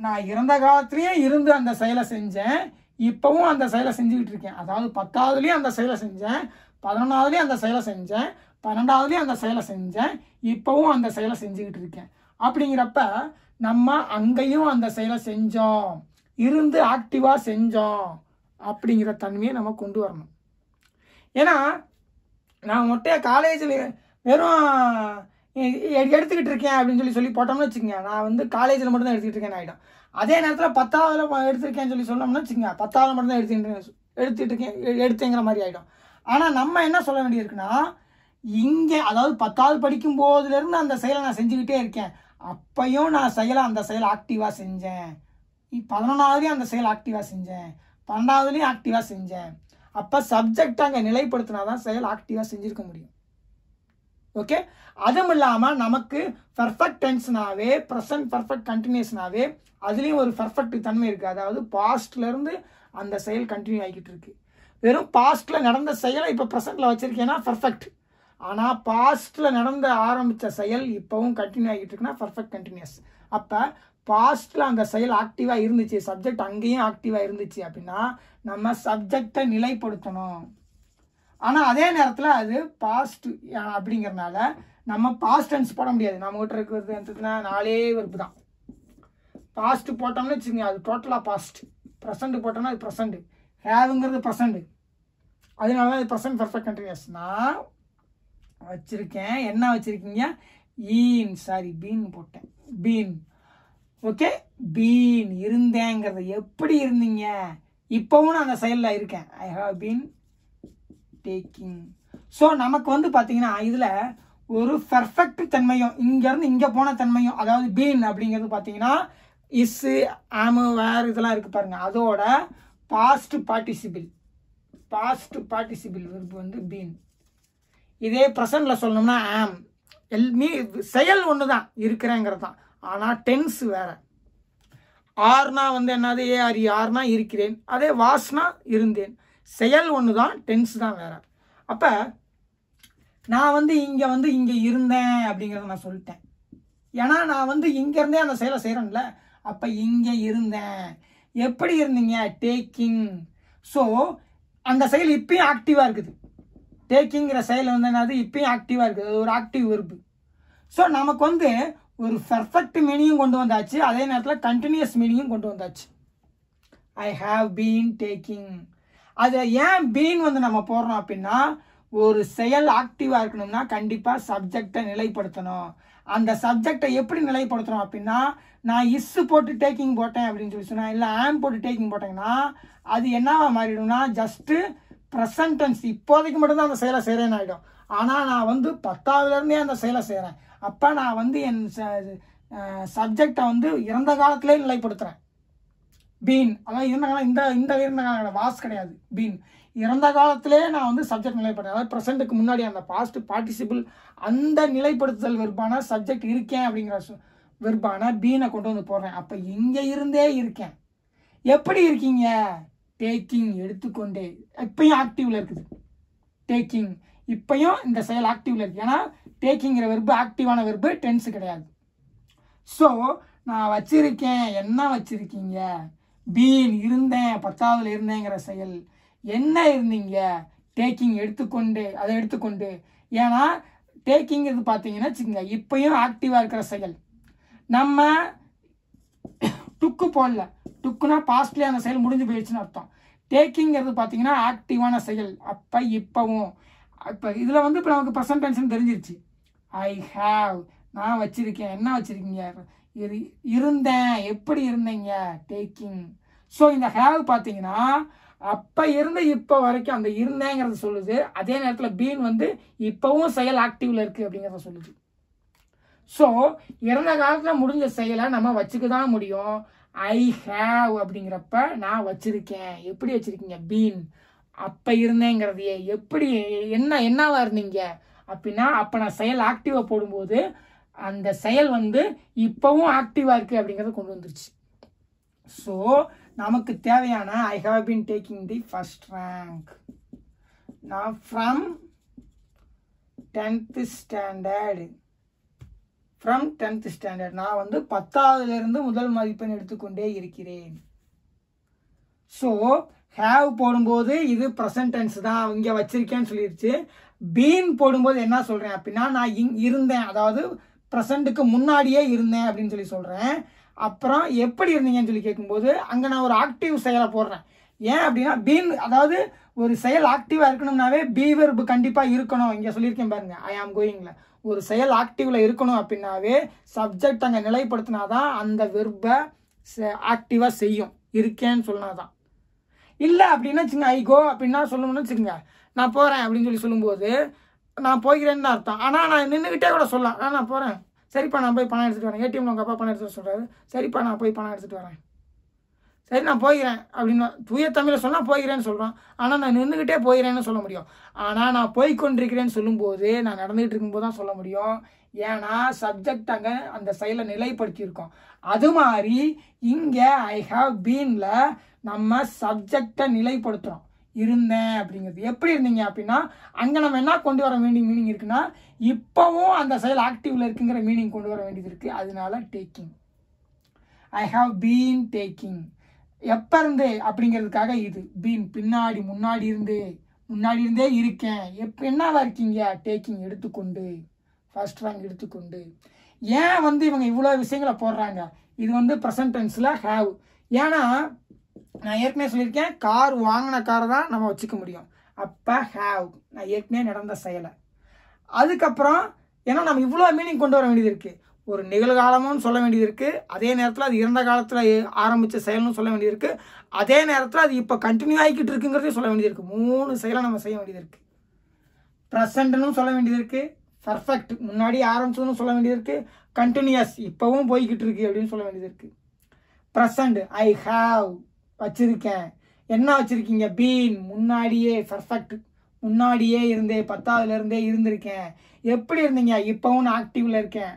நான் இறந்த காலத்துலேயே இருந்து அந்த செயலை செஞ்சேன், இப்போவும் அந்த செயலை செஞ்சுக்கிட்டு இருக்கேன். அதாவது 10ஆவதுலேயும் அந்த செயலை செஞ்சேன், 11ஆவதுலேயும் அந்த செயலை செஞ்சேன், 12ஆவதுலேயும் அந்த செயலை செஞ்சேன், இப்போவும் அந்த செயலை செஞ்சுக்கிட்டு இருக்கேன். அப்படிங்கிறப்ப நம்ம அங்கேயும் அந்த செயலை செஞ்சோம், இருந்து ஆக்டிவாக செஞ்சோம் அப்படிங்கிற தன்மையை நம்ம கொண்டு வரணும். ஏன்னா நான் மொட்டையாக காலேஜில் வெறும் எடுத்துக்கிட்டு இருக்கேன் அப்படின்னு சொல்லி போட்டோம்னு வச்சுக்கோங்க, நான் வந்து காலேஜில் மட்டும்தான் எடுத்துக்கிட்டு இருக்கேன்னு ஆகிடும். அதே நேரத்தில் 10ஆவதுல எடுத்திருக்கேன்னு சொல்லி சொன்னோம்னா வச்சுக்கோங்க, 10ஆவதுல மட்டும்தான் எடுத்துங்கிற மாதிரி ஆகிடும். ஆனால் நம்ம என்ன சொல்ல வேண்டியிருக்குன்னா, இங்கே அதாவது 10ஆவது படிக்கும் போதுலேருந்து அந்த செயலை நான் செஞ்சுக்கிட்டே இருக்கேன், அப்பையும் நான் அந்த செயலை ஆக்டிவாக செஞ்சேன், 11ஆவதுலேயும் அந்த செயல் ஆக்டிவாக செஞ்சேன், 12ஆவதுலேயும் ஆக்டிவாக செஞ்சேன். அப்போ சப்ஜெக்ட் அங்கே நிலைப்படுத்தினா தான் செயல் ஆக்டிவாக செஞ்சுருக்க முடியும். ஓகே, அதுவும் இல்லாமல் நமக்கு பர்ஃபெக்ட் டென்ஸ்னாவே ப்ரெசன்ட் பர்ஃபெக்ட் கண்டினியூஸ்னாவே அதுலேயும் ஒரு பர்ஃபெக்ட் தன்மை இருக்குது. அதாவது பாஸ்ட்லேருந்து அந்த செயல் கண்டினியூ ஆகிக்கிட்டு இருக்கு. வெறும் பாஸ்ட்டில் நடந்த செயலை இப்போ ப்ரெசென்ட்டில் வச்சுருக்கேன்னா பர்ஃபெக்ட், ஆனால் பாஸ்ட்டில் நடந்த ஆரம்பித்த செயல் இப்போவும் கண்டினியூ ஆகிட்டு இருக்குன்னா பர்ஃபெக்ட் கண்டினியூஸ். அப்போ பாஸ்ட்டில் அந்த செயல் ஆக்டிவாக இருந்துச்சு, சப்ஜெக்ட் அங்கேயும் ஆக்டிவாக இருந்துச்சு அப்படின்னா நம்ம சப்ஜெக்டை நிலைப்படுத்தணும். ஆனால் அதே நேரத்தில் அது பாஸ்ட் அப்படிங்கிறனால நம்ம பாஸ்ட் டென்ஸ் போட முடியாது. நம்மகிட்ட இருக்கிறது 4 வெர்பு தான். பாஸ்ட் போட்டோம்னு வச்சுக்கோங்க, அது டோட்டலாக பாஸ்ட். ப்ரெசண்ட் போட்டோம்னா அது ப்ரெசண்ட். ஹேவுங்கிறது ப்ரெசண்ட், அதனால தான் இது ப்ரெசண்ட் பர்ஃபெக்ட் கண்டினியூஸ். நான் வச்சுருக்கேன், என்ன வச்சுருக்கீங்க? பீன் போட்டேன், பீன். ஓகே, பீன் இருந்தேங்கிறது எப்படி இருந்தீங்க, இப்போவும் நான் அந்த செயலில் இருக்கேன். I have been taking. So நமக்கு வந்து பார்த்தீங்கன்னா இதில் ஒரு பர்ஃபெக்ட் தன்மையும் இங்கேருந்து இங்கே போன தன்மையும், அதாவது பீன் அப்படிங்கிறது பார்த்தீங்கன்னா இஸ்ஸு ஆமு வேர் இதெல்லாம் இருக்குது பாருங்கள், அதோட பாஸ்ட் பார்ட்டிசிபிள் வெர்பு வந்து பீன். இதே ப்ரெசண்டில் சொல்லணும்னா ஆம். செயல் ஒன்று தான், இருக்கிறேங்கிறது தான், ஆனால் டென்ஸ் வேறு. ஆர்னா வந்து என்னது? ஏஆர்இ, ஆர்னா இருக்கிறேன். அதே வாஸ்னா இருந்தேன். செயல் ஒன்று தான், டென்ஸ் தான் வேறு. அப்போ நான் வந்து இங்கே இருந்தேன் அப்படிங்கிறத நான் சொல்லிட்டேன். ஏன்னா நான் வந்து இங்கேருந்தே அந்த செயலை செய்கிறேன்ல. அப்போ இங்கே இருந்தேன், எப்படி இருந்தீங்க? டேக்கிங். ஸோ அந்த செயல் இப்பயும் ஆக்டிவாக இருக்குது. டேக்கிங்கிற செயல் வந்து என்னது? இப்பயும் ஆக்டிவாக இருக்குது, அது ஒரு ஆக்டிவ் வெர்பு. ஸோ நமக்கு வந்து ஒரு பர்ஃபெக்ட் மீனிங்கும் கொண்டு வந்தாச்சு, அதே நேரத்தில் கண்டினியூஸ் மீனிங்கும் கொண்டு வந்தாச்சு. I have been taking. அது ஏன் பீன் வந்து நம்ம போடுறோம் அப்படின்னா, ஒரு செயல் ஆக்டிவாக இருக்கணும்னா கண்டிப்பாக சப்ஜெக்டை நிலைப்படுத்தணும். அந்த சப்ஜெக்டை எப்படி நிலைப்படுத்துகிறோம் அப்படின்னா, நான் இஸ்ஸு போட்டு டேக்கிங் போட்டேன் அப்படின்னு சொல்லி சொன்னேன், இல்லை ஆம் போட்டு டேக்கிங் போட்டேங்கன்னா அது என்னவா மாறிடும்னா ஜஸ்ட்டு ப்ரெசன்ட் டென்ஸ், இப்போதைக்கு மட்டும்தான் அந்த செயலை செய்கிறேன்னு ஆகிடும். ஆனால் நான் வந்து 10ஆவதுலேருந்தே அந்த செயலை செய்கிறேன். அப்போ நான் வந்து என் சப்ஜெக்டை வந்து இறந்த காலத்திலே நிலைப்படுத்துகிறேன். பீன், அதாவது இறந்த காலம், இந்த இறந்த காலம் வாஸ் கிடையாது, பீன். இறந்த காலத்திலே நான் வந்து சப்ஜெக்ட் நிலைப்படுறேன். அதாவது ப்ரெசென்ட்டுக்கு முன்னாடி அந்த பாஸ்ட் பார்ட்டிசிபிள் அந்த நிலைப்படுத்துதல் வெர்பான சப்ஜெக்ட் இருக்கேன் அப்படிங்கிற வெர்பான பீனை கொண்டு வந்து போடுறேன். அப்போ இங்கே இருந்தே இருக்கேன். எப்படி இருக்கீங்க? டேக்கிங், எடுத்துக்கொண்டே. இப்பயும் ஆக்டிவில் இருக்குது டேக்கிங், இப்பயும் இந்த செயல் ஆக்டிவில் இருக்குது. ஏன்னா டேக்கிங்கிற வெர்பு ஆக்டிவான வெர்பு, டென்ஸ் கிடையாது. ஸோ நான் வச்சிருக்கேன், என்ன வச்சிருக்கீங்க? பீன், இருந்தேன், 10ஆவதுல இருந்தேங்கிற செயல். என்ன இருந்தீங்க? டேக்கிங், எடுத்துக்கொண்டு, அதை எடுத்துக்கொண்டு. ஏன்னா டேக்கிங் இது பார்த்தீங்கன்னா வச்சுக்கோங்க, இப்பயும் ஆக்டிவாக இருக்கிற செயல். நம்ம டுக்கு போடல, டுக்குனா பாஸ்ட்லேயே அந்த செயல் முடிஞ்சு போயிடுச்சுன்னு அர்த்தம். டேக்கிங்கிறது பார்த்தீங்கன்னா ஆக்டிவான செயல். அப்போ இப்போவும் இப்போ இதில் வந்து இப்போ நமக்கு ப்ரெசன்ட் டென்ஸ்னு தெரிஞ்சிருச்சு. ஐ ஹாவ், நான் வச்சுருக்கேன், என்ன வச்சுருக்கீங்க? இருந்தேன், எப்படி இருந்தீங்க? டேக்கிங். ஸோ இந்த ஹேவ் பார்த்தீங்கன்னா அப்போ இருந்து இப்போ வரைக்கும் அந்த இருந்தேங்கிறத சொல்லுது. அதே நேரத்தில் பீன் வந்து இப்போவும் செயல் ஆக்டிவில் இருக்குது அப்படிங்கிறத சொல்லுது. ஸோ இறந்த காலத்தில் முடிஞ்ச செயலை நம்ம வச்சுக்க தான் முடியும். ஐ ஹேவ் அப்படிங்கிறப்ப நான் வச்சுருக்கேன், எப்படி வச்சுருக்கீங்க? பீன். அப்போ இருந்தேங்கிறதையே எப்படி என்னவா இருந்தீங்க அப்படின்னா, அப்போ நான் செயல் ஆக்டிவாக போடும்போது அந்த செயல் வந்து இப்போவும் ஆக்டிவாக இருக்குது அப்படிங்கிறத கொண்டு வந்துருச்சு. ஸோ நமக்கு தேவையான I have been taking the first rank. நான் ஃப்ரம் 10th ஸ்டாண்டர்டு நான் வந்து 10ஆவதுலேருந்து முதல் மதிப்பெண் எடுத்துக்கொண்டே இருக்கிறேன். ஸோ ஹேவ் போடும்போது இது ப்ரெசன்ட் டென்ஸ் தான் இங்கே வச்சிருக்கேன்னு சொல்லிடுச்சு. பீன் போடும்போது என்ன சொல்கிறேன் அப்படின்னா நான் இருந்தேன், அதாவது ப்ரெசண்ட்டுக்கு முன்னாடியே இருந்தேன் அப்படின்னு சொல்லி சொல்கிறேன். அப்புறம் எப்படி இருந்தீங்கன்னு சொல்லி கேட்கும்போது அங்கே நான் ஒரு ஆக்டிவ் செயலை போடுறேன். ஏன் அப்படின்னா பீன், அதாவது ஒரு செயல் ஆக்டிவாக இருக்கணும்னாவே பி வெர்பு கண்டிப்பாக இருக்கணும். இங்கே சொல்லியிருக்கேன் பாருங்க, ஐ ஆம் கோயிங்கில் ஒரு செயல் ஆக்டிவில் இருக்கணும் அப்படின்னாவே சப்ஜெக்ட் அங்கே நிலைப்படுத்தினாதான் அந்த வெர்பை ஆக்டிவாக செய்யும், இருக்கேன்னு சொன்னாதான். இல்லை அப்படின்னா வச்சுங்க, ஐ கோ அப்படின்னா சொல்லணும்னு வச்சுக்கோங்க, நான் போகிறேன் அப்படின்னு சொல்லி சொல்லும்போது நான் போய்கிறேன்னு தான் அர்த்தம். ஆனால் நான் நின்றுக்கிட்டே கூட சொல்லலாம், நான் போகிறேன், சரிப்பா நான் போய் பணம் எடுத்துகிட்டு வரேன், ஏடிஎம்ல உங்கள் அப்பா பணம் எடுத்துகிட்டு சொல்கிறாரு, சரிப்பா நான் போய் பணம் எடுத்துகிட்டு வரேன், சரி நான் போய்கிறேன் அப்படின்னு தூய தமிழில் சொன்னால் போய்கிறேன்னு சொல்கிறோம். ஆனால் நான் நின்றுக்கிட்டே போய்கிறேன்னு சொல்ல முடியும். ஆனால் நான் போய்கொண்டிருக்கிறேன்னு சொல்லும்போது நான் நடந்துகிட்டு இருக்கும்போது தான் சொல்ல முடியும். ஏன்னா சப்ஜெக்ட் அங்கே அந்த செயலை நிலைப்படுத்தியிருக்கோம். அது மாதிரி இங்கே ஐ ஹாவ் பீன்ல நம்ம சப்ஜெக்டை நிலைப்படுத்துகிறோம், இருந்தேன் அப்படிங்கிறது. எப்படி இருந்தீங்க அப்படின்னா அங்கே நம்ம என்ன கொண்டு வர வேண்டிய மீனிங் இருக்குன்னா இப்போவும் அந்த செயல் ஆக்டிவ்ல இருக்குங்கிற மீனிங் கொண்டு வர வேண்டியது இருக்குது. அதனால taking, I have been taking. எப்போ இருந்து அப்படிங்கிறதுக்காக இது பீன், பின்னாடி முன்னாடி இருந்தே இருக்கேன். என்னவா இருக்கீங்க, டேக்கிங் எடுத்துக்கொண்டு, ஃபர்ஸ்ட் ரேங்க் எடுத்துக்கொண்டு. ஏன் வந்து இவங்க இவ்வளோ விஷயங்களை போடுறாங்க, இது வந்து ப்ரெசன்ட் டென்ஸில் ஹேவ். ஏன்னா நான் ஏற்கனவே சொல்லியிருக்கேன், கார் வாங்கின காரை தான் நம்ம வச்சுக்க முடியும். அப்போ ஹேவ் நான் ஏற்கனவே நடந்த செயலை. அதுக்கப்புறம் ஏன்னா நம்ம இவ்வளோ மீனிங் கொண்டு வர வேண்டியது இருக்குது. ஒரு நிகழ்காலமும் சொல்ல வேண்டியது இருக்குது, அதே நேரத்தில் அது இறந்த காலத்தில் ஆரம்பித்த செயல்னு சொல்ல வேண்டியது இருக்குது, அதே நேரத்தில் அது இப்போ கண்டினியூ ஆகிக்கிட்டு இருக்குங்கிறதையும் சொல்ல வேண்டியது இருக்குது. 3 செயலை நம்ம செய்ய வேண்டியது இருக்குது. ப்ரெசண்ட்னு சொல்ல வேண்டியது இருக்குது, பர்ஃபெக்ட் முன்னாடி ஆரம்பிச்சதுன்னு சொல்ல வேண்டியது இருக்குது, கண்டினியூஸ் இப்போவும் போய்கிட்டு இருக்கு அப்படின்னு சொல்ல வேண்டியது இருக்குது. ப்ரெசண்ட் ஐ ஹாவ் வச்சிருக்கேன், என்ன வச்சுருக்கீங்க, பீன் முன்னாடியே, பர்ஃபெக்ட் முன்னாடியே இருந்தேன், 10ஆவதுலேருந்தே இருந்திருக்கேன். எப்படி இருந்தீங்க, இப்போவும் நான் ஆக்டிவில் இருக்கேன்,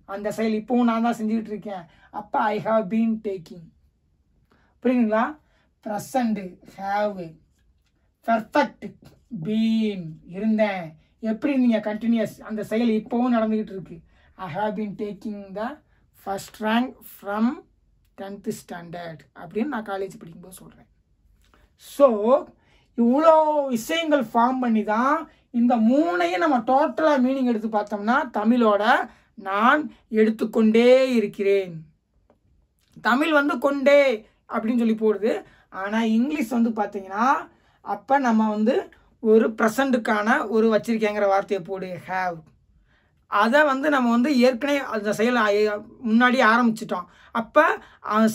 அந்த செயல் இப்போவும் நான் தான் செஞ்சுக்கிட்டு இருக்கேன். அப்போ ஐ ஹாவ் பீன் டேக்கிங். புரியுதுங்களா? ப்ரெசண்ட் ஹேவ், பர்ஃபெக்ட் பீன் இருந்தேன், எப்படி இருந்தீங்க கண்டினியூஸ், அந்த செயல் இப்போவும் நடந்துக்கிட்டு இருக்கு. I have been taking the first rank from 10th standard அப்படின்னு நான் காலேஜ் படிக்கும்போது சொல்கிறேன். ஸோ இவ்வளோ விஷயங்கள் ஃபார்ம் பண்ணி தான் இந்த 3ஐயும் நம்ம டோட்டலாக மீனிங் எடுத்து பார்த்தோம்னா தமிழோட நான் எடுத்துக்கொண்டே இருக்கிறேன். தமிழ் வந்து கொண்டே அப்படின்னு சொல்லி போடுது. ஆனால் இங்கிலீஷ் வந்து பார்த்தீங்கன்னா அப்போ நம்ம வந்து ஒரு ப்ரெசண்ட்டுக்கான ஒரு வச்சிருக்கேங்கிற வார்த்தையை போடு ஹேவ். அதை வந்து நம்ம வந்து ஏற்கனவே அந்த செயலை முன்னாடி ஆரம்பிச்சிட்டோம். அப்போ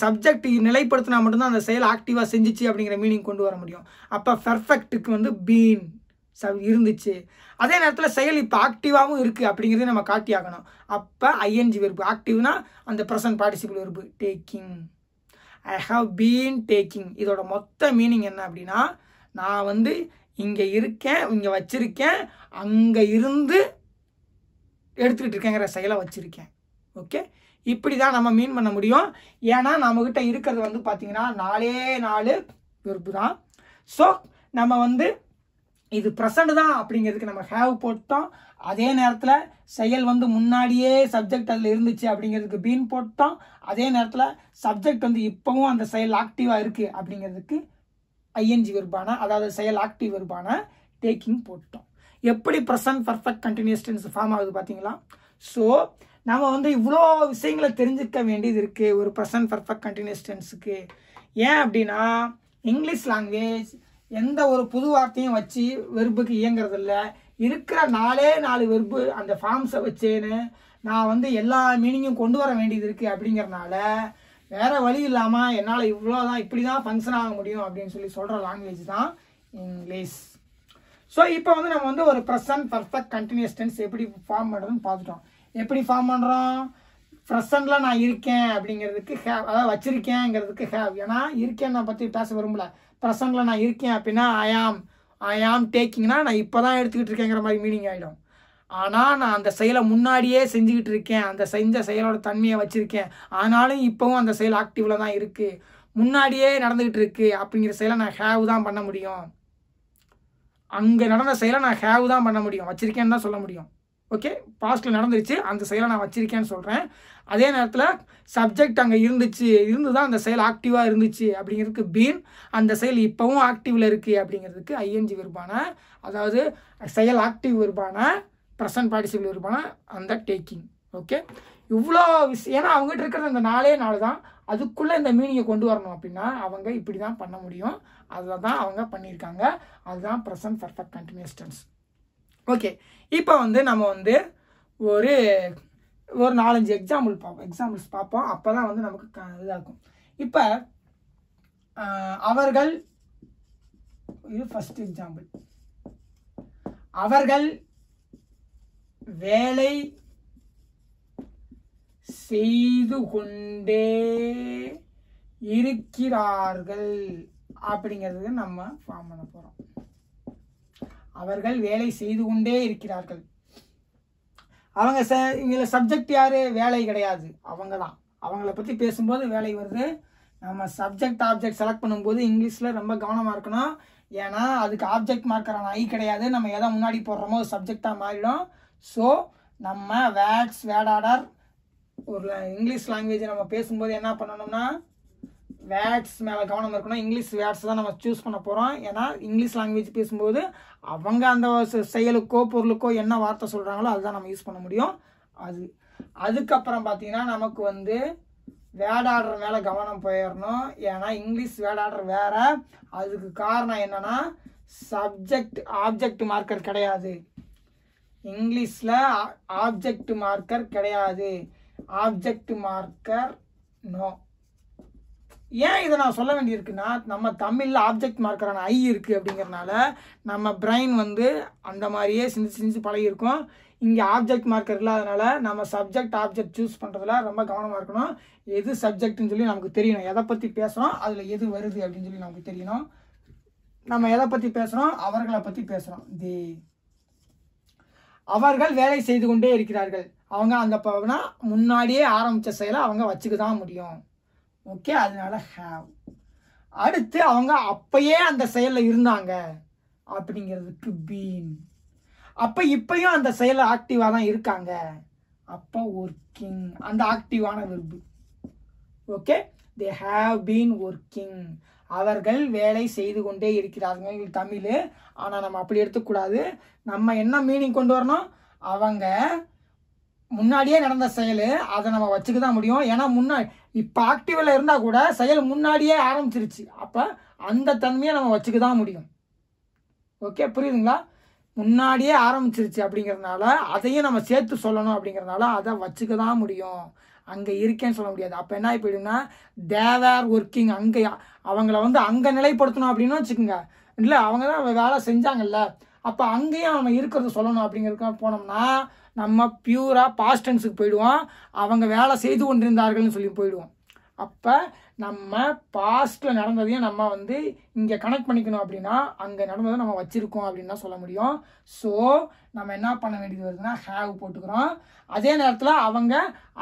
சப்ஜெக்ட் நிலைப்படுத்தினா மட்டும்தான் அந்த செயல் ஆக்டிவாக செஞ்சிச்சு அப்படிங்கிற மீனிங் கொண்டு வர முடியும். அப்போ பர்ஃபெக்ட்டுக்கு வந்து பீன் இருந்துச்சு, அதே நேரத்தில் செயல் இப்போ ஆக்டிவாகவும் இருக்குது அப்படிங்கிறத நம்ம காட்டி ஆகணும். அப்போ ஐஎன்ஜி வெர்பு, ஆக்டிவ்னா அந்த present participle verb taking. I have been taking. இதோட மொத்த மீனிங் என்ன அப்படின்னா நான் வந்து இங்கே இருக்கேன், இங்கே வச்சிருக்கேன், அங்கே இருந்து எடுத்துக்கிட்டு இருக்கேங்கிற செயலை வச்சுருக்கேன். ஓகே, இப்படி தான் நம்ம மீன் பண்ண முடியும். ஏன்னா நம்மக்கிட்ட இருக்கிறது வந்து பார்த்திங்கன்னா 4 வெர்பு தான். ஸோ நம்ம வந்து இது ப்ரெசண்ட் தான் அப்படிங்கிறதுக்கு நம்ம ஹேவ் போட்டோம். அதே நேரத்தில் செயல் வந்து முன்னாடியே சப்ஜெக்ட் அதில் இருந்துச்சு அப்படிங்கிறதுக்கு பீன் போட்டோம். அதே நேரத்தில் சப்ஜெக்ட் வந்து இப்போவும் அந்த செயல் ஆக்டிவாக இருக்குது அப்படிங்கிறதுக்கு ஐஎன்ஜி வெர்பான, அதாவது செயல் ஆக்டிவ் வெர்பான டேக்கிங் போட்டோம். எப்படி present perfect continuous tense form ஆகுது பார்த்தீங்களா? ஸோ நம்ம வந்து இவ்வளோ விஷயங்களை தெரிஞ்சுக்க வேண்டியது இருக்குது ஒரு ப்ரெசன்ட் பர்ஃபெக்ட் கண்டினியூஸ் டென்ஸுக்கு. ஏன் அப்படின்னா இங்கிலீஷ் லாங்குவேஜ் எந்த ஒரு புது வார்த்தையும் வச்சு வெர்புக்கு இயங்குறதில்ல. இருக்கிற 4 வெர்பு அந்த ஃபார்ம்ஸை வச்சேன்னு நான் வந்து எல்லா மீனிங்கும் கொண்டு வர வேண்டியது இருக்குது. அப்படிங்கிறனால வேறு வழி இல்லாமல் என்னால் இவ்வளோதான், இப்படி தான் ஃபங்க்ஷன் ஆக முடியும் அப்படின்னு சொல்லி சொல்கிற லாங்குவேஜ் தான் இங்கிலீஷ். ஸோ இப்போ வந்து நம்ம வந்து ஒரு ப்ரெசன்ட் பர்ஃபெக்ட் கண்டினியூஸ் டென்ஸ் எப்படி ஃபார்ம் பண்ணுறதுன்னு பார்த்துட்டோம். எப்படி ஃபார்ம் பண்ணுறோம், ப்ரெசண்டில் நான் இருக்கேன் அப்படிங்கிறதுக்கு ஹேவ், அதாவது வச்சிருக்கேங்கிறதுக்கு ஹேவ். ஏன்னா இருக்கேன் நான் பற்றி பேச விரும்பல. ப்ரெசண்டில் நான் இருக்கேன் அப்படின்னா ஐ ஆம் டேக்கிங்னா நான் இப்போ தான் எடுத்துக்கிட்டு இருக்கேங்கிற மாதிரி மீனிங் ஆகிடும். ஆனால் நான் அந்த செயலை முன்னாடியே செஞ்சுக்கிட்டு இருக்கேன், அந்த செஞ்ச செயலோட தன்மையை வச்சுருக்கேன், ஆனாலும் இப்போவும் அந்த செயல் ஆக்டிவில் தான் இருக்குது, முன்னாடியே நடந்துக்கிட்டு இருக்குது அப்படிங்கிற செயலை நான் ஹேவ் தான் பண்ண முடியும். அங்கே நடந்த செயலை நான் ஹேவ் தான் பண்ண முடியும், வச்சுருக்கேன்னு தான் சொல்ல முடியும். ஓகே, பாஸ்ட்டில் நடந்துருச்சு, அந்த செயலை நான் வச்சுருக்கேன்னு சொல்கிறேன். அதே நேரத்தில் சப்ஜெக்ட் அங்கே இருந்து தான் அந்த செயல் ஆக்டிவாக இருந்துச்சு அப்படிங்கிறதுக்கு பீன், அந்த செயல் இப்போவும் ஆக்டிவில் இருக்குது அப்படிங்கிறதுக்கு ஐஎன்ஜி வெர்பான, அதாவது செயல் ஆக்டிவ் வெர்பான ப்ரெசன்ட் பார்ட்டிசிபிள் வெர்பான அந்த டேக்கிங். ஓகே, இவ்வளோ விஷயம். ஏன்னா அவங்ககிட்ட இருக்கிறது அந்த 4 தான், அதுக்குள்ளே இந்த மீனிங்கை கொண்டு வரணும் அப்படின்னா அவங்க இப்படி தான் பண்ண முடியும். அதில் தான் அவங்க பண்ணியிருக்காங்க. அதுதான் present perfect continuous tense. Okay, இப்போ வந்து நம்ம வந்து ஒரு 4-5 எக்ஸாம்பிள்ஸ் பார்ப்போம். அப்போ தான் வந்து நமக்கு இதாகும். இப்போ அவர்கள், இது ஃபர்ஸ்ட் எக்ஸாம்பிள், அவர்கள் வேலை செய்து கொண்டே இருக்கிறார்கள் அப்படிங்கிறது நம்ம ஃபார்ம் பண்ண போகிறோம். அவர்கள் வேலை செய்து கொண்டே இருக்கிறார்கள். அவங்க இதில் சப்ஜெக்ட் யார்? வேலை கிடையாது, அவங்க தான். அவங்கள பற்றி பேசும்போது வேலை வருது. நம்ம சப்ஜெக்ட் ஆப்ஜெக்ட் செலக்ட் பண்ணும்போது இங்கிலீஷில் ரொம்ப கவனமாக இருக்கணும். ஏன்னா அதுக்கு ஆப்ஜெக்ட் மார்க்கரான ஐ கிடையாது. நம்ம எதை முன்னாடி போடுறோமோ சப்ஜெக்டாக மாறிடும். ஸோ நம்ம வேர்ட்ஸ், வேர்ட் ஆர்டர், ஒரு இங்கிலீஷ் லாங்குவேஜை நம்ம பேசும்போது என்ன பண்ணணும்னா வேர்ட்ஸ் மேலே கவனம் இருக்கணும். இங்கிலீஷ் வேர்ட்ஸ் தான் நம்ம சூஸ் பண்ண போகிறோம். ஏன்னா இங்கிலீஷ் லாங்குவேஜ் பேசும்போது அவங்க அந்த செயலுக்கோ பொருளுக்கோ என்ன வார்த்தை சொல்கிறாங்களோ அதுதான் நம்ம யூஸ் பண்ண முடியும். அதுக்கப்புறம் பார்த்தீங்கன்னா நமக்கு வந்து வேர்ட் ஆர்டர் மேலே கவனம் போயிடணும். ஏன்னா இங்கிலீஷ் வேர்ட் ஆர்டர் வேறு. அதுக்கு காரணம் என்னென்னா சப்ஜெக்ட் ஆப்ஜெக்ட் மார்க்கர் கிடையாது. இங்கிலீஷில் ஆப்ஜெக்ட் மார்க்கர் கிடையாது. Object marker no. ஏன் இதை நான் சொல்ல வேண்டியிருக்குன்னா நம்ம தமிழில் ஆப்ஜெக்ட் மார்க்கரான ஐ இருக்குது அப்படிங்கிறனால நம்ம பிரெயின் வந்து அந்த மாதிரியே சிந்திச்சு பழகிருக்கோம். இங்கே ஆப்ஜெக்ட் மார்க்கர் இல்லாதனால நம்ம சப்ஜெக்ட் ஆப்ஜெக்ட் சூஸ் பண்ணுறதுல ரொம்ப கவனமாக இருக்கணும். எது சப்ஜெக்ட்னு சொல்லி நமக்கு தெரியணும். எதை பற்றி பேசுகிறோம், அதில் எது வருது அப்படின்னு சொல்லி நமக்கு தெரியணும். நம்ம எதை பற்றி பேசுகிறோம்? அவர்களை பற்றி பேசுகிறோம். அவர்கள் வேலை செய்து கொண்டே இருக்கிறார்கள். அவங்க அந்த முன்னாடியே ஆரம்பித்த செயலை அவங்க வச்சுக்க தான் முடியும். ஓகே, அதனால ஹேவ். அடுத்து அவங்க அப்பயே அந்த செயலில் இருந்தாங்க அப்படிங்கிறதுக்கு பீன். அப்போ இப்பயும் அந்த செயலில் ஆக்டிவாக தான் இருக்காங்க. அப்போ ஒர்க்கிங், அந்த ஆக்டிவான verb. Okay, they have been working. அவர்கள் வேலை செய்து கொண்டே இருக்கிறார்கள் தமிழ். ஆனால் நம்ம அப்படி எடுத்துக்கூடாது. நம்ம என்ன மீனிங் கொண்டு வரணும்? அவங்க முன்னாடியே நடந்த செயல், அதை நம்ம வச்சுக்க தான் முடியும். ஏன்னா இப்போ ஆக்டிவில் இருந்தால் கூட செயல் முன்னாடியே ஆரம்பிச்சிருச்சு. அப்போ அந்த தன்மையை நம்ம வச்சுக்க தான் முடியும். ஓகே, புரியுதுங்களா? முன்னாடியே ஆரம்பிச்சிருச்சு அப்படிங்கிறதுனால அதையும் நம்ம சேர்த்து சொல்லணும். அப்படிங்கிறதுனால அதை வச்சுக்க தான் முடியும். அங்கே இருக்கேன்னு சொல்ல முடியாது. அப்போ என்ன போயிடும்னா தேவர் ஒர்க்கிங். அங்கே அவங்கள வந்து அங்கே நிலைப்படுத்தணும் அப்படின்னு வச்சுக்கோங்க. இல்லை, அவங்க தான் வேலை செஞ்சாங்கல்ல, அப்போ அங்கேயும் நம்ம இருக்கிறத சொல்லணும். அப்படிங்கிறதுக்கு போனோம்னா நம்ம பியூராக பாஸ்ட் டென்ஸுக்கு போயிடுவோம். அவங்க வேலை செய்து கொண்டிருந்தார்கள்னு சொல்லி போயிடுவோம். அப்போ நம்ம பாஸ்ட்டில் நடந்ததையும் நம்ம வந்து இங்கே கனெக்ட் பண்ணிக்கணும். அப்படின்னா அங்கே நடந்ததை நம்ம வச்சுருக்கோம் அப்படின்னு தான் சொல்ல முடியும். ஸோ நம்ம என்ன பண்ண வேண்டியது வருதுன்னா ஹேவ் போட்டுக்கிறோம். அதே நேரத்தில் அவங்க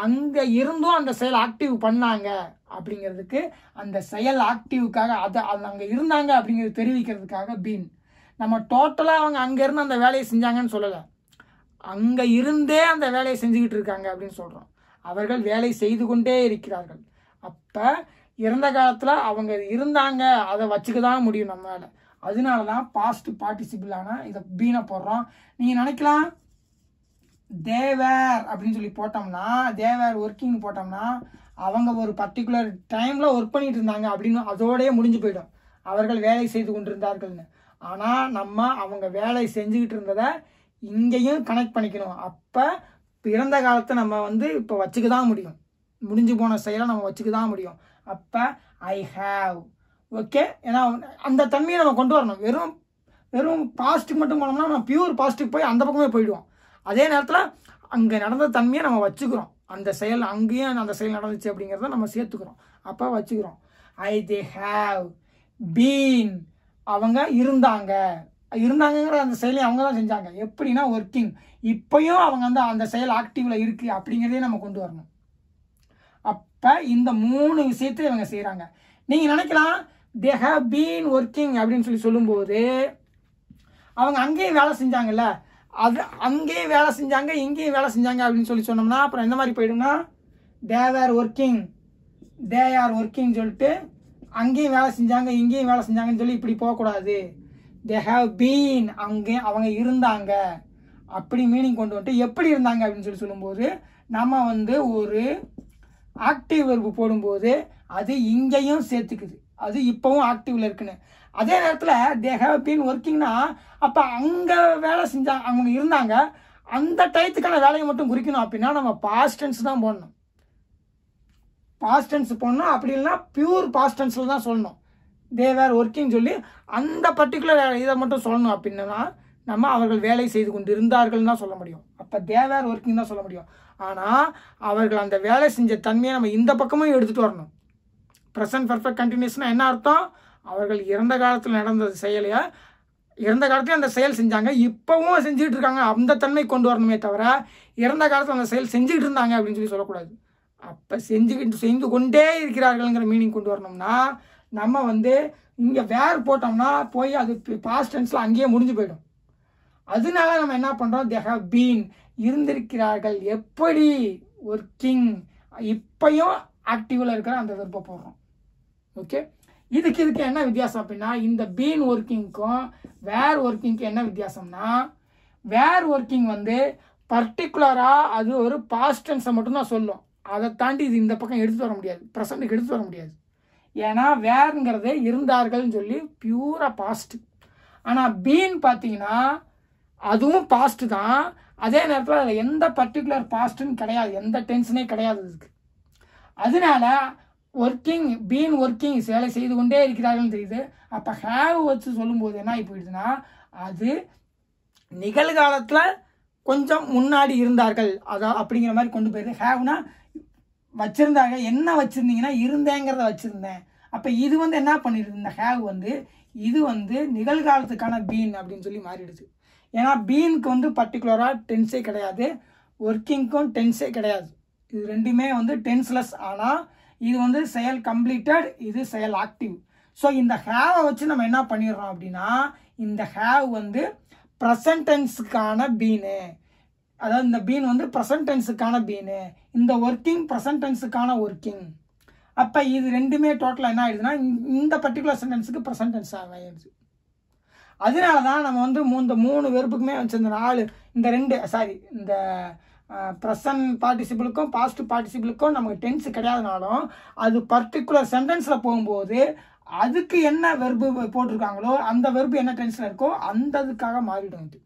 அங்கே இருந்தும் அந்த செயல் ஆக்டிவ் பண்ணாங்க அப்படிங்கிறதுக்கு, அந்த செயல் ஆக்டிவுக்காக அதை அங்கே இருந்தாங்க அப்படிங்கிறது தெரிவிக்கிறதுக்காக பீன். நம்ம டோட்டலாக அவங்க அங்கேருந்து அந்த வேலையை செஞ்சாங்கன்னு சொல்லலை, அங்கே இருந்தே அந்த வேலையை செஞ்சுக்கிட்டு இருக்காங்க அப்படின்னு சொல்கிறோம். அவர்கள் வேலை செய்து கொண்டே இருக்கிறார்கள். அப்போ இறந்த காலத்தில் அவங்க இருந்தாங்க, அதை வச்சுக்க தான் முடியும் நம்மளால். அதனால தான் பாஸ்ட் பார்ட்டிசிபிளான இதை பீனை போடுறோம். நீங்கள் நினைக்கலாம் தேவர் அப்படின்னு சொல்லி போட்டோம்னா, தேவர் ஒர்க்கிங் போட்டோம்னா அவங்க ஒரு பர்டிகுலர் டைமில் ஒர்க் பண்ணிட்டு இருந்தாங்க அப்படின்னு அதோடய முடிஞ்சு போயிடும், அவர்கள் வேலை செய்து கொண்டிருந்தார்கள்னு. ஆனால் நம்ம அவங்க வேலை செஞ்சுக்கிட்டு இருந்ததை இங்கேயும் கனெக்ட் பண்ணிக்கணும். அப்போ இறந்த காலத்தை நம்ம வந்து இப்போ வச்சுக்க தான் முடியும், முடிஞ்சு போன செயலை நம்ம வச்சுக்க தான் முடியும். அப்போ ஐ ஹேவ். ஓகே, ஏன்னா அந்த தன்மையை நம்ம கொண்டு வரணும். வெறும் பாசிட்டிவ் மட்டும் போனோம்னா நம்ம பியூர் பாசிட்டிவ் போய் அந்த பக்கமே போயிடுவோம். அதே நேரத்தில் அங்கே நடந்த தன்மையை நம்ம வச்சுக்கிறோம். அந்த செயல் அங்கேயும் அந்த செயல் நடந்துச்சு அப்படிங்கிறத நம்ம சேர்த்துக்கிறோம். அப்போ வச்சுக்கிறோம். தே ஹேவ் பீன். அவங்க இருந்தாங்க. இருந்தாங்கிற அந்த செயலை அவங்க தான் செஞ்சாங்க. எப்படின்னா ஒர்க்கிங், இப்பயும் அவங்க வந்து அந்த செயல் ஆக்டிவ்ல இருக்கு அப்படிங்கிறதே நம்ம கொண்டு வரணும். அப்போ இந்த 3 விஷயத்தை இவங்க செய்கிறாங்க. நீங்கள் நினைக்கலாம் தே ஹேவ் பீன் ஒர்க்கிங் அப்படின்னு சொல்லும்போது அவங்க அங்கேயும் வேலை செஞ்சாங்கல்ல, அது அங்கேயும் வேலை செஞ்சாங்க இங்கேயும் வேலை செஞ்சாங்க அப்படின்னு சொன்னோம்னா அப்புறம் எந்த மாதிரி போயிடும்னா தே ஆர் ஒர்க்கிங் சொல்லிட்டு அங்கேயும் வேலை செஞ்சாங்க இங்கேயும் வேலை செஞ்சாங்கன்னு சொல்லி இப்படி போகக்கூடாது. தே ஹேவ் பீன், அங்கே அவங்க இருந்தாங்க அப்படி மீனிங் கொண்டு வந்துட்டு எப்படி இருந்தாங்க அப்படின்னு சொல்லும்போது நம்ம வந்து ஒரு ஆக்டிவ் வெர்பு போடும்போது அது இங்கேயும் சேர்த்துக்குது, அது இப்போவும் ஆக்டிவ்ல இருக்குன்னு. அதே நேரத்தில் தே ஹேவ் பீன் ஒர்க்கிங்னா அப்போ அங்கே வேலை செஞ்சாங்க அவங்க இருந்தாங்க, அந்த டயத்துக்கான வேலையை மட்டும் குறிக்கணும் அப்படின்னா நம்ம பாஸ்ட் டென்ஸ் தான் போடணும். பாஸ்ட் டென்ஸ் போடணும், அப்படி இல்லைன்னா பியூர் பாஸ்ட் டென்ஸில் தான் சொல்லணும். தே வேர் ஒர்க்கிங் சொல்லி அந்த பர்டிகுலர் இதை மட்டும் சொல்லணும். அப்படின்னா நம்ம அவர்கள் வேலை செய்து கொண்டு இருந்தார்கள் தான் சொல்ல முடியும். அப்போ தே வேர் ஒர்க்கிங் தான் சொல்ல முடியும். ஆனால் அவர்கள் அந்த வேலை செஞ்ச தன்மையை நம்ம இந்த பக்கமும் எடுத்துகிட்டு வரணும். ப்ரெசன்ட் பர்ஃபெக்ட் கண்டினியூஸ்னால் என்ன அர்த்தம்? அவர்கள் இறந்த காலத்தில் நடந்த செயலையை இறந்த காலத்தில் அந்த செயல் செஞ்சாங்க, இப்போவும் செஞ்சுட்டு இருக்காங்க, அந்த தன்மை கொண்டு வரணுமே தவிர இறந்த காலத்தில் அந்த செயல் செஞ்சுக்கிட்டு இருந்தாங்க அப்படின்னு சொல்லக்கூடாது. அப்போ செய்து கொண்டே இருக்கிறார்கள்ங்கிற மீனிங் கொண்டு வரணும்னா நம்ம வந்து இங்கே வேர் போட்டோம்னா போய் அது பாஸ்ட் டென்ஸில் அங்கேயே முடிஞ்சு போயிடும். அதனால நம்ம என்ன பண்ணுறோம், தே ஹேவ் பீன் இருந்திருக்கிறார்கள், எப்படி ஒர்க்கிங் இப்பையும் ஆக்டிவில் இருக்கிற அந்த வெர்பை போடுறோம். ஓகே, இதுக்கு என்ன வித்தியாசம் அப்படின்னா இந்த பீன் ஒர்க்கிங்க்கும் வேர் ஒர்க்கிங்க்கும் என்ன வித்தியாசம்னா வேர் ஒர்க்கிங் வந்து பர்டிகுலராக அது ஒரு பாஸ்ட் டென்ஸை மட்டும்தான் சொல்லும், அதை தாண்டி இது இந்த பக்கம் எடுத்துகிட்டு வர முடியாது, ப்ரெசண்ட்டுக்கு எடுத்துகிட்டு வர முடியாது. ஏன்னா வேர்ங்கிறது இருந்தார்கள்னு சொல்லி பியூரா பாஸ்ட். ஆனால் பீன் பார்த்தீங்கன்னா அதுவும் பாஸ்ட் தான், அதே நேரத்தில் அதில் எந்த பர்டிகுலர் பாஸ்ட்டுன்னு கிடையாது, எந்த டென்ஷனே கிடையாது இதுக்கு. அதனால ஒர்க்கிங் பீன் ஒர்க்கிங் வேலை செய்து கொண்டே இருக்கிறார்கள் தெரியுது. அப்போ ஹேவ் வச்சு சொல்லும்போது என்ன ஆகி போயிடுதுன்னா அது நிகழ்காலத்தில் கொஞ்சம் முன்னாடி இருந்தார்கள் அதான் அப்படிங்கிற மாதிரி கொண்டு போயிடுது. ஹேவ்னா வச்சுருந்தாங்க, என்ன வச்சுருந்தீங்கன்னா இருந்தேங்கிறத வச்சுருந்தேன். அப்போ இது வந்து என்ன பண்ணிடுது, இந்த ஹேவ் வந்து இது வந்து நிகழ்காலத்துக்கான பீன் அப்படின்னு சொல்லி மாறிடுது. ஏன்னா பீனுக்கு வந்து பர்டிகுலராக டென்ஸே கிடையாது, ஒர்க்கிங்க்கும் டென்ஸே கிடையாது, இது ரெண்டுமே வந்து டென்ஸ்லெஸ். ஆனால் இது வந்து செயல் கம்ப்ளீட்டட், இது செயல் ஆக்டிவ். ஸோ இந்த ஹேவை வச்சு நம்ம என்ன பண்ணிடுறோம் அப்படின்னா இந்த ஹேவ் வந்து ப்ரெசன்ட் டென்ஸுக்கான பீனு, அதாவது இந்த பீன் வந்து ப்ரெசன்ட் டென்ஸுக்கான பீனு, இந்த ஒர்க்கிங் ப்ரெசன்ட் டென்ஸுக்கான ஒர்க்கிங். அப்போ இது ரெண்டுமே டோட்டலாக என்ன ஆயிடுதுன்னா இந்த பர்டிகுலர் சென்டென்ஸுக்கு ப்ரெசன்ட் டென்ஸ் ஆகிடுது. அதனால தான் நம்ம வந்து இந்த 3 வெர்புக்குமே வச்சு இந்த ப்ரெசன்ட் பார்ட்டிசிபிளுக்கும் பாஸ்ட் பார்ட்டிசிபிளுக்கும் நமக்கு டென்ஸ் கிடையாதுனாலும் அது பர்டிகுலர் சென்டென்ஸில் போகும்போது அதுக்கு என்ன வெர்பு போட்டிருக்காங்களோ அந்த வெர்பு என்ன டென்ஸில் இருக்கோ அந்த அதுக்காக மாறிடும் இது.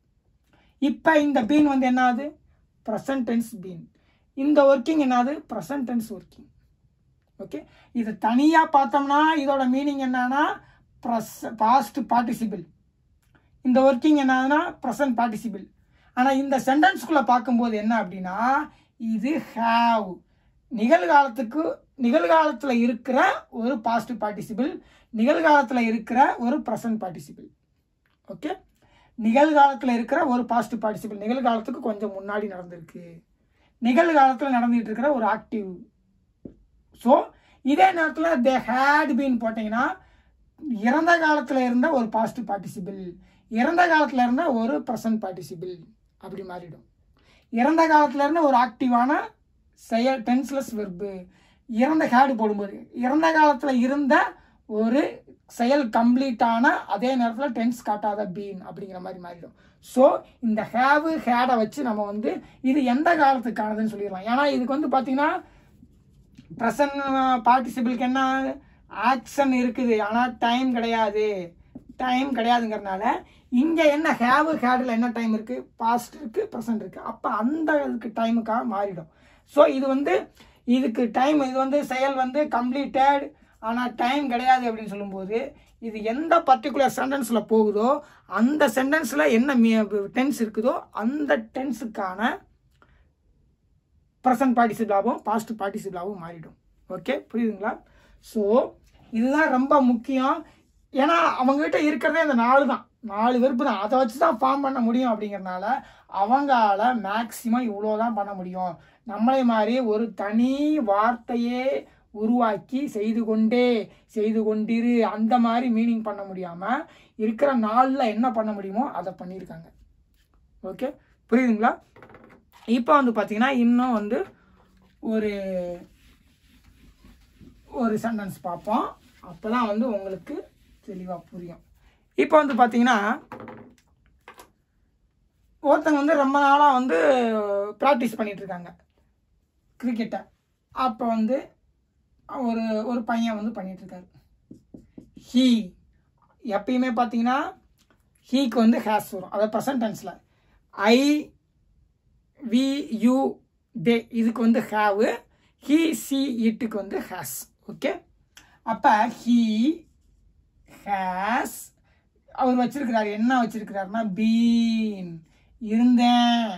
இப்போ இந்த பீன் வந்து என்னது ப்ரெசன்ட் டென்ஸ் பீன், இந்த ஒர்க்கிங் என்னது ப்ரெசன்ட் டென்ஸ் ஒர்க்கிங். ஓகே, இது தனியாக பார்த்தோம்னா இதோட மீனிங் என்னன்னா பாஸ்ட் பார்ட்டிசிபிள், இந்த ஒர்க்கிங் என்னதுன்னா ப்ரெசன்ட் பார்ட்டிசிபிள். ஆனால் இந்த சென்டென்ஸ்குள்ளே பார்க்கும்போது என்ன அப்படின்னா இது ஹேவ் நிகழ்காலத்தில் இருக்கிற ஒரு பாஸ்ட் பார்ட்டிசிபிள், நிகழ்காலத்தில் இருக்கிற ஒரு ப்ரெசன்ட் பார்ட்டிசிபிள். ஓகே, நிகழ்காலத்தில் இருக்கிற ஒரு பாஸ்ட் பார்ட்டிசிபிள், நிகழ்காலத்துக்கு கொஞ்சம் முன்னாடி நடந்திருக்கு, நிகழ்காலத்தில் நடந்துகிட்டு இருக்கிற ஒரு ஆக்டிவ். ஸோ இதே நேரத்தில் தே ஹேட் பீன் போட்டிங்கன்னா இறந்த காலத்தில் இருந்த ஒரு பாஸ்ட் பார்ட்டிசிபிள், இறந்த காலத்தில் இருந்த ஒரு ப்ரெசன்ட் பார்ட்டிசிபிள் அப்படி மாறிடும். இறந்த காலத்தில் இருந்த ஒரு ஆக்டிவான செயல் டென்ஸ்லெஸ் வெர்பு, இறந்த ஹேடு போடும்போது இறந்த காலத்தில் இருந்த ஒரு செயல் கம்ப்ளீட்டான அதே நேரத்தில் டென்ஸ் காட்டாத பீன் அப்படிங்கிற மாதிரி மாறிடும். ஸோ இந்த ஹேவு ஹேடை வச்சு நம்ம வந்து இது எந்த காலத்துக்கானதுன்னு சொல்லிடலாம். ஏன்னா இதுக்கு வந்து பார்த்தீங்கன்னா ப்ரெசன்ட் பார்ட்டிசிபிளுக்கு என்ன ஆக்ஷன் இருக்குது ஆனால் டைம் கிடையாதுங்கிறதுனால இங்கே என்ன ஹேவு ஹேடில் என்ன டைம் இருக்குது, பாஸ்ட் இருக்குது, ப்ரெசன்ட் இருக்குது. அப்போ அந்த இதுக்கு டைமுக்காக மாறிடும். ஸோ இது வந்து இதுக்கு டைம், இது வந்து செயல் வந்து கம்ப்ளீட்டட் ஆனால் டைம் கிடையாது அப்படின்னு சொல்லும்போது இது எந்த பர்டிகுலர் சென்டென்ஸில் போகுதோ அந்த சென்டென்ஸில் என்ன டென்ஸ் இருக்குதோ அந்த டென்ஸுக்கான ப்ரெசன்ட் பார்ட்டிசிபிளாகவும் பாஸ்ட் பார்ட்டிசிபிளாகவும் மாறிடும். ஓகே, புரியுதுங்களா? ஸோ இதுதான் ரொம்ப முக்கியம். ஏன்னா அவங்ககிட்ட இருக்கிறதே இந்த 4 தான். 4 வெர்பு தான், அதை வச்சு தான் ஃபார்ம் பண்ண முடியும். அப்படிங்கிறனால அவங்களால மேக்சிமம் இவ்வளோதான் பண்ண முடியும். நம்மளே மாதிரி ஒரு தனி வார்த்தையே உருவாக்கி செய்து கொண்டிரு அந்த மாதிரி மீனிங் பண்ண முடியாமல் இருக்கிற நாளில் என்ன பண்ண முடியுமோ அதை பண்ணியிருக்காங்க. ஓகே, புரியுதுங்களா? இப்போ வந்து பார்த்தீங்கன்னா இன்னும் வந்து ஒரு சென்டென்ஸ் பார்ப்போம். அப்போ தான் வந்து உங்களுக்கு தெளிவாக புரியும். இப்போ வந்து பார்த்தீங்கன்னா ஒருத்தங்க வந்து ரொம்ப நாளாக வந்து ப்ராக்டிஸ் பண்ணிகிட்ருக்காங்க கிரிக்கெட்டை. அப்போ வந்து ஒரு பையன் வந்து பண்ணிகிட்ருக்காரு. ஹீ எப்பயுமே பார்த்தீங்கன்னா ஹீக்கு வந்து ஹேஸ் வரும், அதாவது ப்ரெசன்ட் டென்ஸில். ஐ வி யூ தே இதுக்கு வந்து ஹேவு, ஹீ சி இட்டுக்கு வந்து ஹேஸ். ஓகே, அப்போ ஹீ ஹேஸ் அவர் வச்சிருக்கிறாரு. என்ன வச்சிருக்கிறாருன்னா பீன், இருந்தேன்,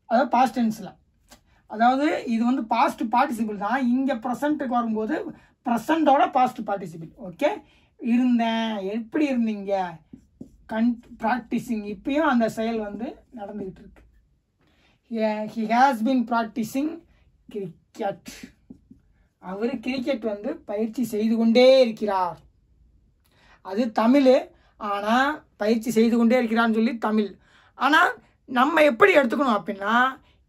அதாவது பாஸ்ட் டென்ஸில். அதாவது இது வந்து பாஸ்ட் பார்ட்டிசிபிள் தான். இங்கே ப்ரெசண்ட்டுக்கு வரும்போது ப்ரெசண்டோட பாஸ்ட் பார்ட்டிசிபிள். ஓகே, இருந்தேன், எப்படி இருந்தீங்க, ப்ராக்டிஸிங், இப்பயும் அந்த செயல் வந்து நடந்துக்கிட்டு இருக்கு. He has been practising cricket. அவர் கிரிக்கெட் வந்து பயிற்சி செய்து கொண்டே இருக்கிறார். அது தமிழ், ஆனால் பயிற்சி செய்து கொண்டே இருக்கிறான்னு சொல்லி தமிழ். ஆனால் நம்ம எப்படி எடுத்துக்கணும் அப்படின்னா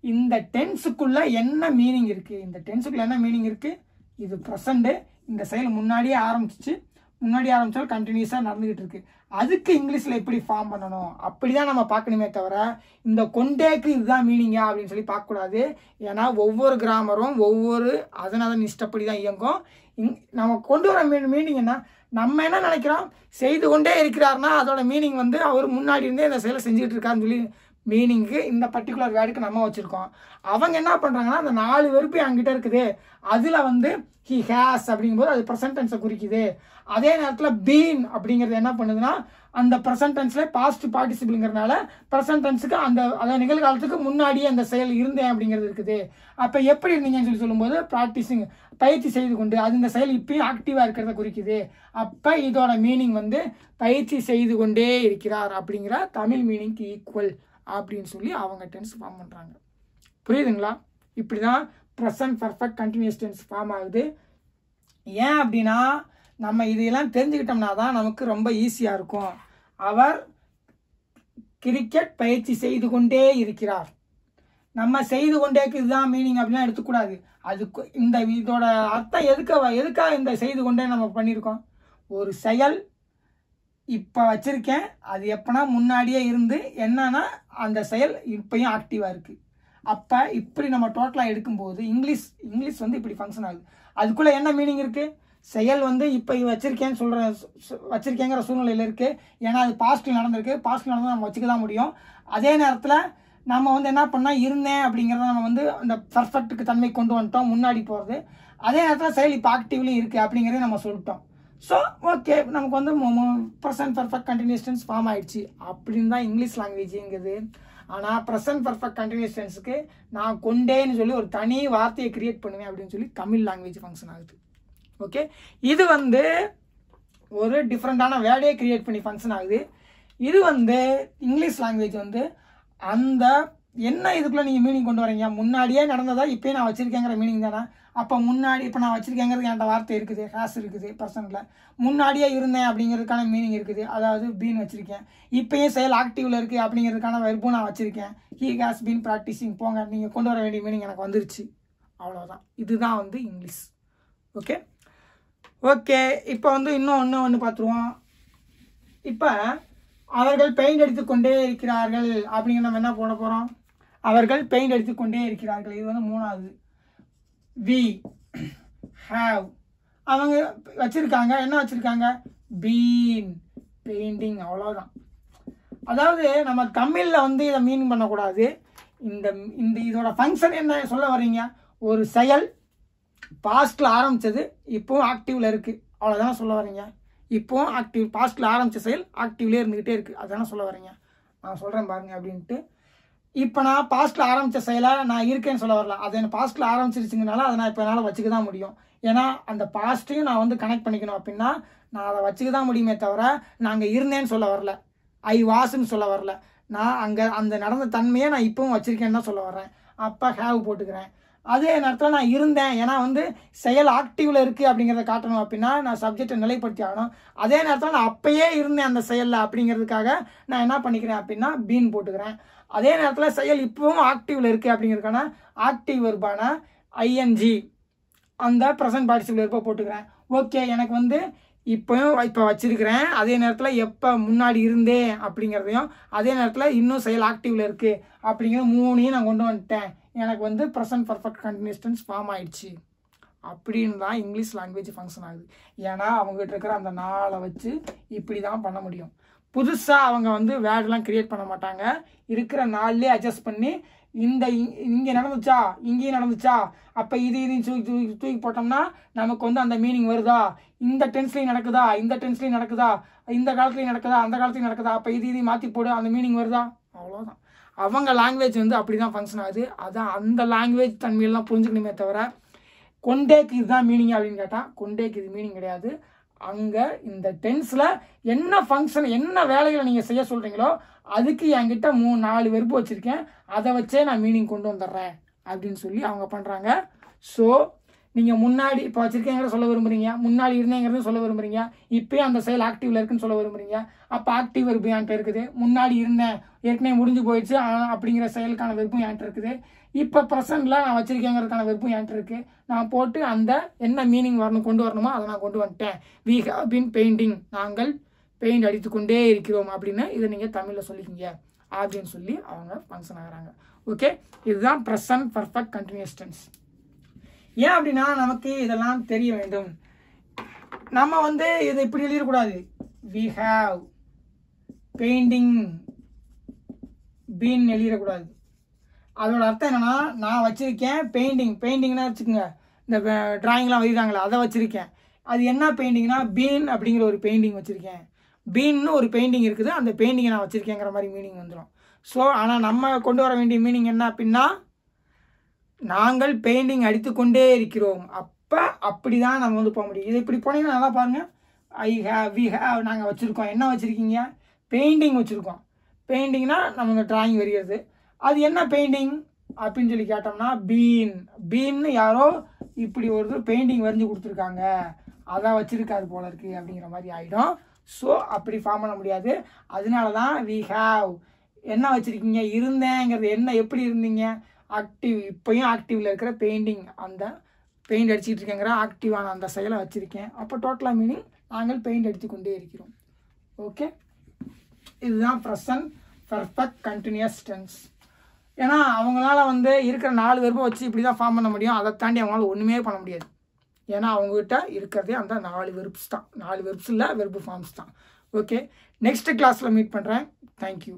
இந்த டென்ஸுக்குள்ளே என்ன மீனிங் இருக்குது, இந்த டென்ஸுக்குள்ளே என்ன மீனிங் இருக்குது, இது ப்ரெசண்ட்டு, இந்த செயல் முன்னாடியே ஆரம்பித்தாலும் கண்டினியூஸாக நடந்துக்கிட்டு இருக்கு. அதுக்கு இங்கிலீஷில் எப்படி ஃபார்ம் பண்ணணும் அப்படி தான் நம்ம பார்க்கணுமே தவிர இந்த கொண்டேக்கு இதுதான் மீனிங்கா அப்படின்னு சொல்லி பார்க்கக்கூடாது. ஏன்னா ஒவ்வொரு கிராமரும் அதன் இஷ்டப்படி தான் இயங்கும். நம்ம கொண்டு வர மீனிங் என்ன, நம்ம என்ன நினைக்கிறோம், செய்து கொண்டே இருக்கிறாருன்னா அதோட மீனிங் வந்து அவர் முன்னாடி இருந்தே இந்த செயலை செஞ்சுக்கிட்டு இருக்காருன்னு சொல்லி மீனிங்கு இந்த பர்டிகுலர் வேர்டுக்கு நம்ம வச்சுருக்கோம். அவங்க என்ன பண்ணுறாங்கன்னா அந்த 4 வெர்பு என்கிட்ட இருக்குது, அதில் வந்து ஹி ஹேஸ் அப்படிங்கும்போது அது ப்ரெசன்ட் டென்ஸை குறிக்குது. அதே நேரத்தில் பீன் அப்படிங்கிறது என்ன பண்ணுதுன்னா அந்த ப்ரெசன்ட் டென்ஸில் பாஸ்ட் பார்ட்டிசிபிள்ங்கிறதுனால ப்ரெசன்ட் டென்ஸுக்கு அதாவது நிகழ்காலத்துக்கு முன்னாடியே அந்த செயல் இருந்தேன் அப்படிங்கிறது இருக்குது. அப்போ எப்படி இருந்தீங்கன்னு சொல்லும்போது ப்ராக்டிஸிங், பயிற்சி செய்து கொண்டு, அது இந்த செயல் இப்பயும் ஆக்டிவாக இருக்கிறத குறிக்குது. அப்போ இதோட மீனிங் வந்து பயிற்சி செய்து கொண்டே இருக்கிறார் அப்படிங்கிற தமிழ் மீனிங்க்கு ஈக்குவல் அப்படின்னு சொல்லி அவங்க டென்ஸ் ஃபார்ம் பண்ணுறாங்க. புரியுதுங்களா? இப்படி தான் present perfect continuous tense form ஆகுது. ஏன் அப்படின்னா நம்ம இதையெல்லாம் தெரிஞ்சுக்கிட்டோம்னா தான் நமக்கு ரொம்ப ஈஸியாக இருக்கும். அவர் கிரிக்கெட் பயிற்சி செய்து கொண்டே இருக்கிறார். நம்ம செய்து கொண்டேக்கு இதுதான் மீனிங் அப்படிலாம் எடுத்துக்கூடாது. அதுக்கு இதோட அர்த்தம் எதுக்காக இந்த செய்து கொண்டே நம்ம பண்ணியிருக்கோம். ஒரு செயல் இப்போ வச்சுருக்கேன், அது எப்போனா முன்னாடியே இருந்து என்னன்னா அந்த செயல் இப்போயும் ஆக்டிவாக இருக்குது. அப்போ இப்படி நம்ம டோட்டலாக எடுக்கும்போது இங்கிலீஷ் வந்து இப்படி ஃபங்க்ஷன் ஆகுது. அதுக்குள்ளே என்ன மீனிங் இருக்குது, செயல் வந்து இப்போ வச்சுருக்கேங்கிற சூழ்நிலையில் இருக்குது. ஏன்னா அது பாஸ்டில் நடந்திருக்கு, பாஸ்டில் நடந்து நம்ம வச்சுக்க தான் முடியும். அதே நேரத்தில் நம்ம வந்து என்ன பண்ணால் இருந்தேன் அப்படிங்கிறத நம்ம வந்து அந்த பர்ஃபெக்ட்டுக்கு தன்மை கொண்டு வந்துட்டோம், முன்னாடி போகிறது. அதே நேரத்தில் செயல் இப்போ ஆக்டிவ்லேயும் இருக்குது அப்படிங்கிறத நம்ம சொல்லிட்டோம். ஸோ ஓகே, நமக்கு வந்து present perfect continuous tense form ஆயிடுச்சு அப்படின்னு தான் இங்கிலீஷ் லாங்குவேஜுங்கிறது. ஆனால் ப்ரெசன்ட் பர்ஃபெக்ட் கண்டினியூஸ் டென்ஸுக்கு நான் கொண்டேன்னு சொல்லி ஒரு தனி வார்த்தையை கிரியேட் பண்ணுவேன் அப்படின்னு சொல்லி தமிழ் லாங்குவேஜ் ஃபங்க்ஷன் ஆகுது. ஓகே, இது வந்து ஒரு டிஃப்ரெண்ட்டான வேர்டே கிரியேட் பண்ணி ஃபங்க்ஷன் ஆகுது. இது வந்து இங்கிலீஷ் லாங்குவேஜ் வந்து அந்த என்ன இதுக்குள்ளே நீங்கள் மீனிங் கொண்டு வரீங்க, முன்னாடியே நடந்ததா இப்போயே நான் வச்சுருக்கேங்கிற மீனிங் தானே. அப்போ முன்னாடி இப்போ நான் வச்சுருக்கேங்கிறது என்கிட்ட வார்த்தை இருக்குது, ஹேஸ் இருக்குது, பர்சனில் முன்னாடியே இருந்தேன் அப்படிங்கிறதுக்கான மீனிங் இருக்குது. அதாவது பீன் வச்சுருக்கேன், இப்போயும் செயல் ஆக்டிவில் இருக்குது அப்படிங்கிறதுக்கான வெர்பும் நான் வச்சுருக்கேன். He has been practising. போங்க, நீங்கள் கொண்டு வர வேண்டிய மீனிங் எனக்கு வந்துருச்சு, அவ்வளோதான். இதுதான் வந்து இங்கிலீஷ். ஓகே, இப்போ வந்து இன்னும் ஒன்று பார்த்துருவோம். இப்போ அவர்கள் பெயிண்ட் அடித்துக்கொண்டே இருக்கிறார்கள் அப்படிங்கிற நம்ம என்ன போட போகிறோம், அவர்கள் பெயிண்ட் அடித்துக்கொண்டே இருக்கிறார்கள். இது வந்து 3வது. வி ஹேவ் அவங்க வச்சுருக்காங்க, என்ன வச்சுருக்காங்க, பீன் பெயிண்டிங், அவ்வளோதான். அதாவது நம்ம தமிழில் வந்து இதை மீன் பண்ணக்கூடாது. இதோட ஃபங்க்ஷன் என்ன சொல்ல வர்றீங்க, ஒரு செயல் பாஸ்டில் ஆரம்பித்தது இப்போவும் ஆக்டிவில் இருக்குது, அவ்வளோதானே சொல்ல வரீங்க. இப்போவும் ஆக்டிவ், பாஸ்டில் ஆரம்பித்த செயல் ஆக்டிவ்லேயே இருந்துக்கிட்டே இருக்குது, அதுதானே சொல்ல வரீங்க. நான் சொல்கிறேன் பாருங்க அப்படின்ட்டு. இப்போ நான் பாஸ்டில் ஆரம்பித்த செயலை நான் இருக்கேன்னு சொல்ல வரல, அது எனக்கு பாஸ்டில் ஆரம்பிச்சிருச்சுங்கனால அதை நான் இப்போ என்னால் வச்சுக்க தான் முடியும். ஏன்னா அந்த பாஸ்ட்டையும் நான் வந்து கனெக்ட் பண்ணிக்கணும் அப்படின்னா நான் அதை வச்சுக்க தான் முடியுமே தவிர நான் அங்கே இருந்தேன்னு சொல்ல வரல. ஐ வாஸ்ன்னு சொல்ல வரல, நான் அங்கே அந்த நடந்த தன்மையை நான் இப்பவும் வச்சுருக்கேன்னு தான் சொல்ல வர்றேன். அப்போ ஹேவ் போட்டுக்கிறேன். அதே நேரத்தில் நான் இருந்தேன், ஏன்னா வந்து செயல் ஆக்டிவில் இருக்குது அப்படிங்கிறத காட்டணும் அப்படின்னா நான் சப்ஜெக்டை நிலைப்படுத்தி ஆகணும். அதே நேரத்தில் நான் அப்பயே இருந்தேன் அந்த செயலில் அப்படிங்கிறதுக்காக நான் என்ன பண்ணிக்கிறேன் அப்படின்னா பீன் போட்டுக்கிறேன். அதே நேரத்தில் செயல் இப்பவும் ஆக்டிவில் இருக்குது அப்படிங்கிறதுக்கான ஆக்டிவ் வெர்பான ஐஎன்ஜி அந்த ப்ரெசன்ட் பார்ட்டிசிபிள் வெர்பை போட்டுக்கிறேன். ஓகே, எனக்கு வந்து இப்போ வச்சிருக்கிறேன். அதே நேரத்தில் எப்போ முன்னாடி இருந்தேன் அப்படிங்கிறதையும் அதே நேரத்தில் இன்னும் செயல் ஆக்டிவில் இருக்குது அப்படிங்கிற மூணையும் நான் கொண்டு வந்துட்டேன். எனக்கு வந்து present perfect continuous tense form ஆயிடுச்சு அப்படின்னு தான் இங்கிலீஷ் லாங்குவேஜ் ஃபங்க்ஷன் ஆகுது. ஏன்னா அவங்ககிட்ட இருக்கிற அந்த நாளை வச்சு இப்படி தான் பண்ண முடியும். புதுசாக அவங்க வந்து வேர்டெலாம் க்ரியேட் பண்ண மாட்டாங்க. இருக்கிற நாள்லேயே அட்ஜஸ்ட் பண்ணி இங்கே நடந்துச்சா இங்கேயும் நடந்துச்சா, அப்போ இதையும் தூக்கி போட்டோம்னா நமக்கு வந்து அந்த மீனிங் வருதா, இந்த டென்ஸ்லையும் நடக்குதா, இந்த டென்ஸ்லையும் நடக்குதா, இந்த காலத்துலையும் நடக்குதா, அந்த காலத்துலையும் நடக்குதா, அப்போ இதையும் மாற்றி போடு, அந்த மீனிங் வருதா, அவ்வளோதான். அவங்க லாங்குவேஜ் வந்து அப்படி தான் ஃபங்க்ஷன் ஆகுது. அதான் அந்த லாங்குவேஜ் தன்மையெல்லாம் புரிஞ்சுக்கணுமே தவிர கொண்டேக்கு இதுதான் மீனிங் அப்படின்னு கேட்டால் கொண்டேக்கு இது மீனிங் கிடையாது. அங்கே இந்த டென்ஸில் என்ன ஃபங்க்ஷன் என்ன வேலைகளை நீங்கள் செய்ய சொல்கிறீங்களோ அதுக்கு என்கிட்ட 3-4 வெர்பு வச்சுருக்கேன், அதை வச்சே நான் மீனிங் கொண்டு வந்துடுறேன் அப்படின்னு சொல்லி அவங்க பண்ணுறாங்க. ஸோ நீங்கள் முன்னாடி இப்போ வச்சுருக்கேங்கிறத சொல்ல விரும்புகிறீங்க, முன்னாடி இருந்தேங்கிறது சொல்ல விரும்புகிறீங்க, இப்போயே அந்த செயல் ஆக்டிவில் இருக்குன்னு சொல்ல விரும்புகிறீங்க. அப்போ ஆக்டிவ் வெர்பு என்கிட்ட இருக்குது. முன்னாடி இருந்தேன் ஏற்கனவே முடிஞ்சு போயிடுச்சு அப்படிங்கிற செயலுக்கான வெர்பும் என்கிட்ட இருக்குது. இப்போ ப்ரெசென்ட்டில் நான் வச்சுருக்கேங்கிறதுக்கான வெர்பும் என்கிட்ட இருக்குது. நான் போட்டு அந்த என்ன மீனிங் கொண்டு வரணுமோ அதை நான் கொண்டு வந்துட்டேன். வி ஹேவ் பீன் பெயிண்டிங், நாங்கள் பெயிண்ட் அடித்து கொண்டே இருக்கிறோம் அப்படின்னு இதை நீங்கள் தமிழில் சொல்லிக்கிங்க அப்படின்னு சொல்லி அவங்க ஃபங்க்ஷன் ஆகிறாங்க. ஓகே, இதுதான் ப்ரெசன்ட் பர்ஃபெக்ட் கண்டினியூஸ் டென்ஸ். ஏன் அப்படின்னா நமக்கு இதெல்லாம் தெரிய வேண்டும். நம்ம வந்து இதை இப்படி எழுதிடக்கூடாது. வி ஹேவ் பெயிண்டிங் பீன் எழுதிடக்கூடாது. அதோட அர்த்தம் என்னன்னா, நான் வச்சுருக்கேன் பெயிண்டிங்னா வச்சுக்கோங்க, இந்த டிராயிங்லாம் வரைகிறாங்களே அதை வச்சுருக்கேன். அது என்ன பெயிண்டிங்னா பீன் அப்படிங்கிற ஒரு பெயிண்டிங் வச்சுருக்கேன். பீன்னு ஒரு பெயிண்டிங் இருக்குது, அந்த பெயிண்டிங்கை நான் வச்சுருக்கேங்கிற மாதிரி மீனிங் வந்துடும். ஸோ ஆனால் நம்ம கொண்டு வர வேண்டிய மீனிங் என்ன அப்படின்னா நாங்கள் பெயிண்டிங் அடித்து கொண்டே இருக்கிறோம். அப்போ அப்படி தான் நம்ம வந்து போக முடியும். இது இப்படி போனீங்கன்னா நல்லா பாருங்கள். ஐ ஹேவ் வி ஹேவ் நாங்கள் வச்சுருக்கோம். என்ன வச்சுருக்கீங்க? பெயிண்டிங் வச்சுருக்கோம். பெயிண்டிங்னா நம்ம இந்த டிராயிங் வரைகிறது. அது என்ன பெயிண்டிங் அப்படின்னு சொல்லி கேட்டோம்னா பீன்னு யாரோ இப்படி ஒரு பெயிண்டிங் வரைஞ்சி கொடுத்துருக்காங்க, அதை வச்சுருக்காது போல இருக்குது அப்படிங்கிற மாதிரி ஆகிடும். ஸோ அப்படி ஃபார்ம் பண்ண முடியாது. அதனால தான் வி ஹேவ் என்ன வச்சுருக்கீங்க, இருந்தேங்கிறது என்ன, எப்படி இருந்தீங்க, ஆக்டிவ், இப்போயும் ஆக்டிவில் இருக்கிற பெயிண்டிங், அந்த பெயிண்ட் அடிச்சுட்டு இருக்கேங்கிற ஆக்டிவான அந்த செயலை வச்சுருக்கேன். அப்போ டோட்டலாக மீனிங் நாங்கள் பெயிண்ட் அடித்து கொண்டே இருக்கிறோம். ஓகே, இதுதான் ப்ரெசன்ட் பர்ஃபெக்ட் கண்டினியூஸ் டென்ஸ். ஏன்னா அவங்களால வந்து இருக்கிற 4 வெர்பை வச்சு இப்படி தான் ஃபார்ம் பண்ண முடியும். அதை தாண்டி அவங்களால ஒன்றுமே பண்ண முடியாது. ஏன்னா அவங்ககிட்ட இருக்கிறதே அந்த 4 வெர்ப்ஸ் தான். 4 வெர்ப்ஸ் இல்லை, வெர்பு ஃபார்ம்ஸ் தான். ஓகே, நெக்ஸ்ட் கிளாஸில் மீட் பண்ணுறேன். தேங்க்யூ.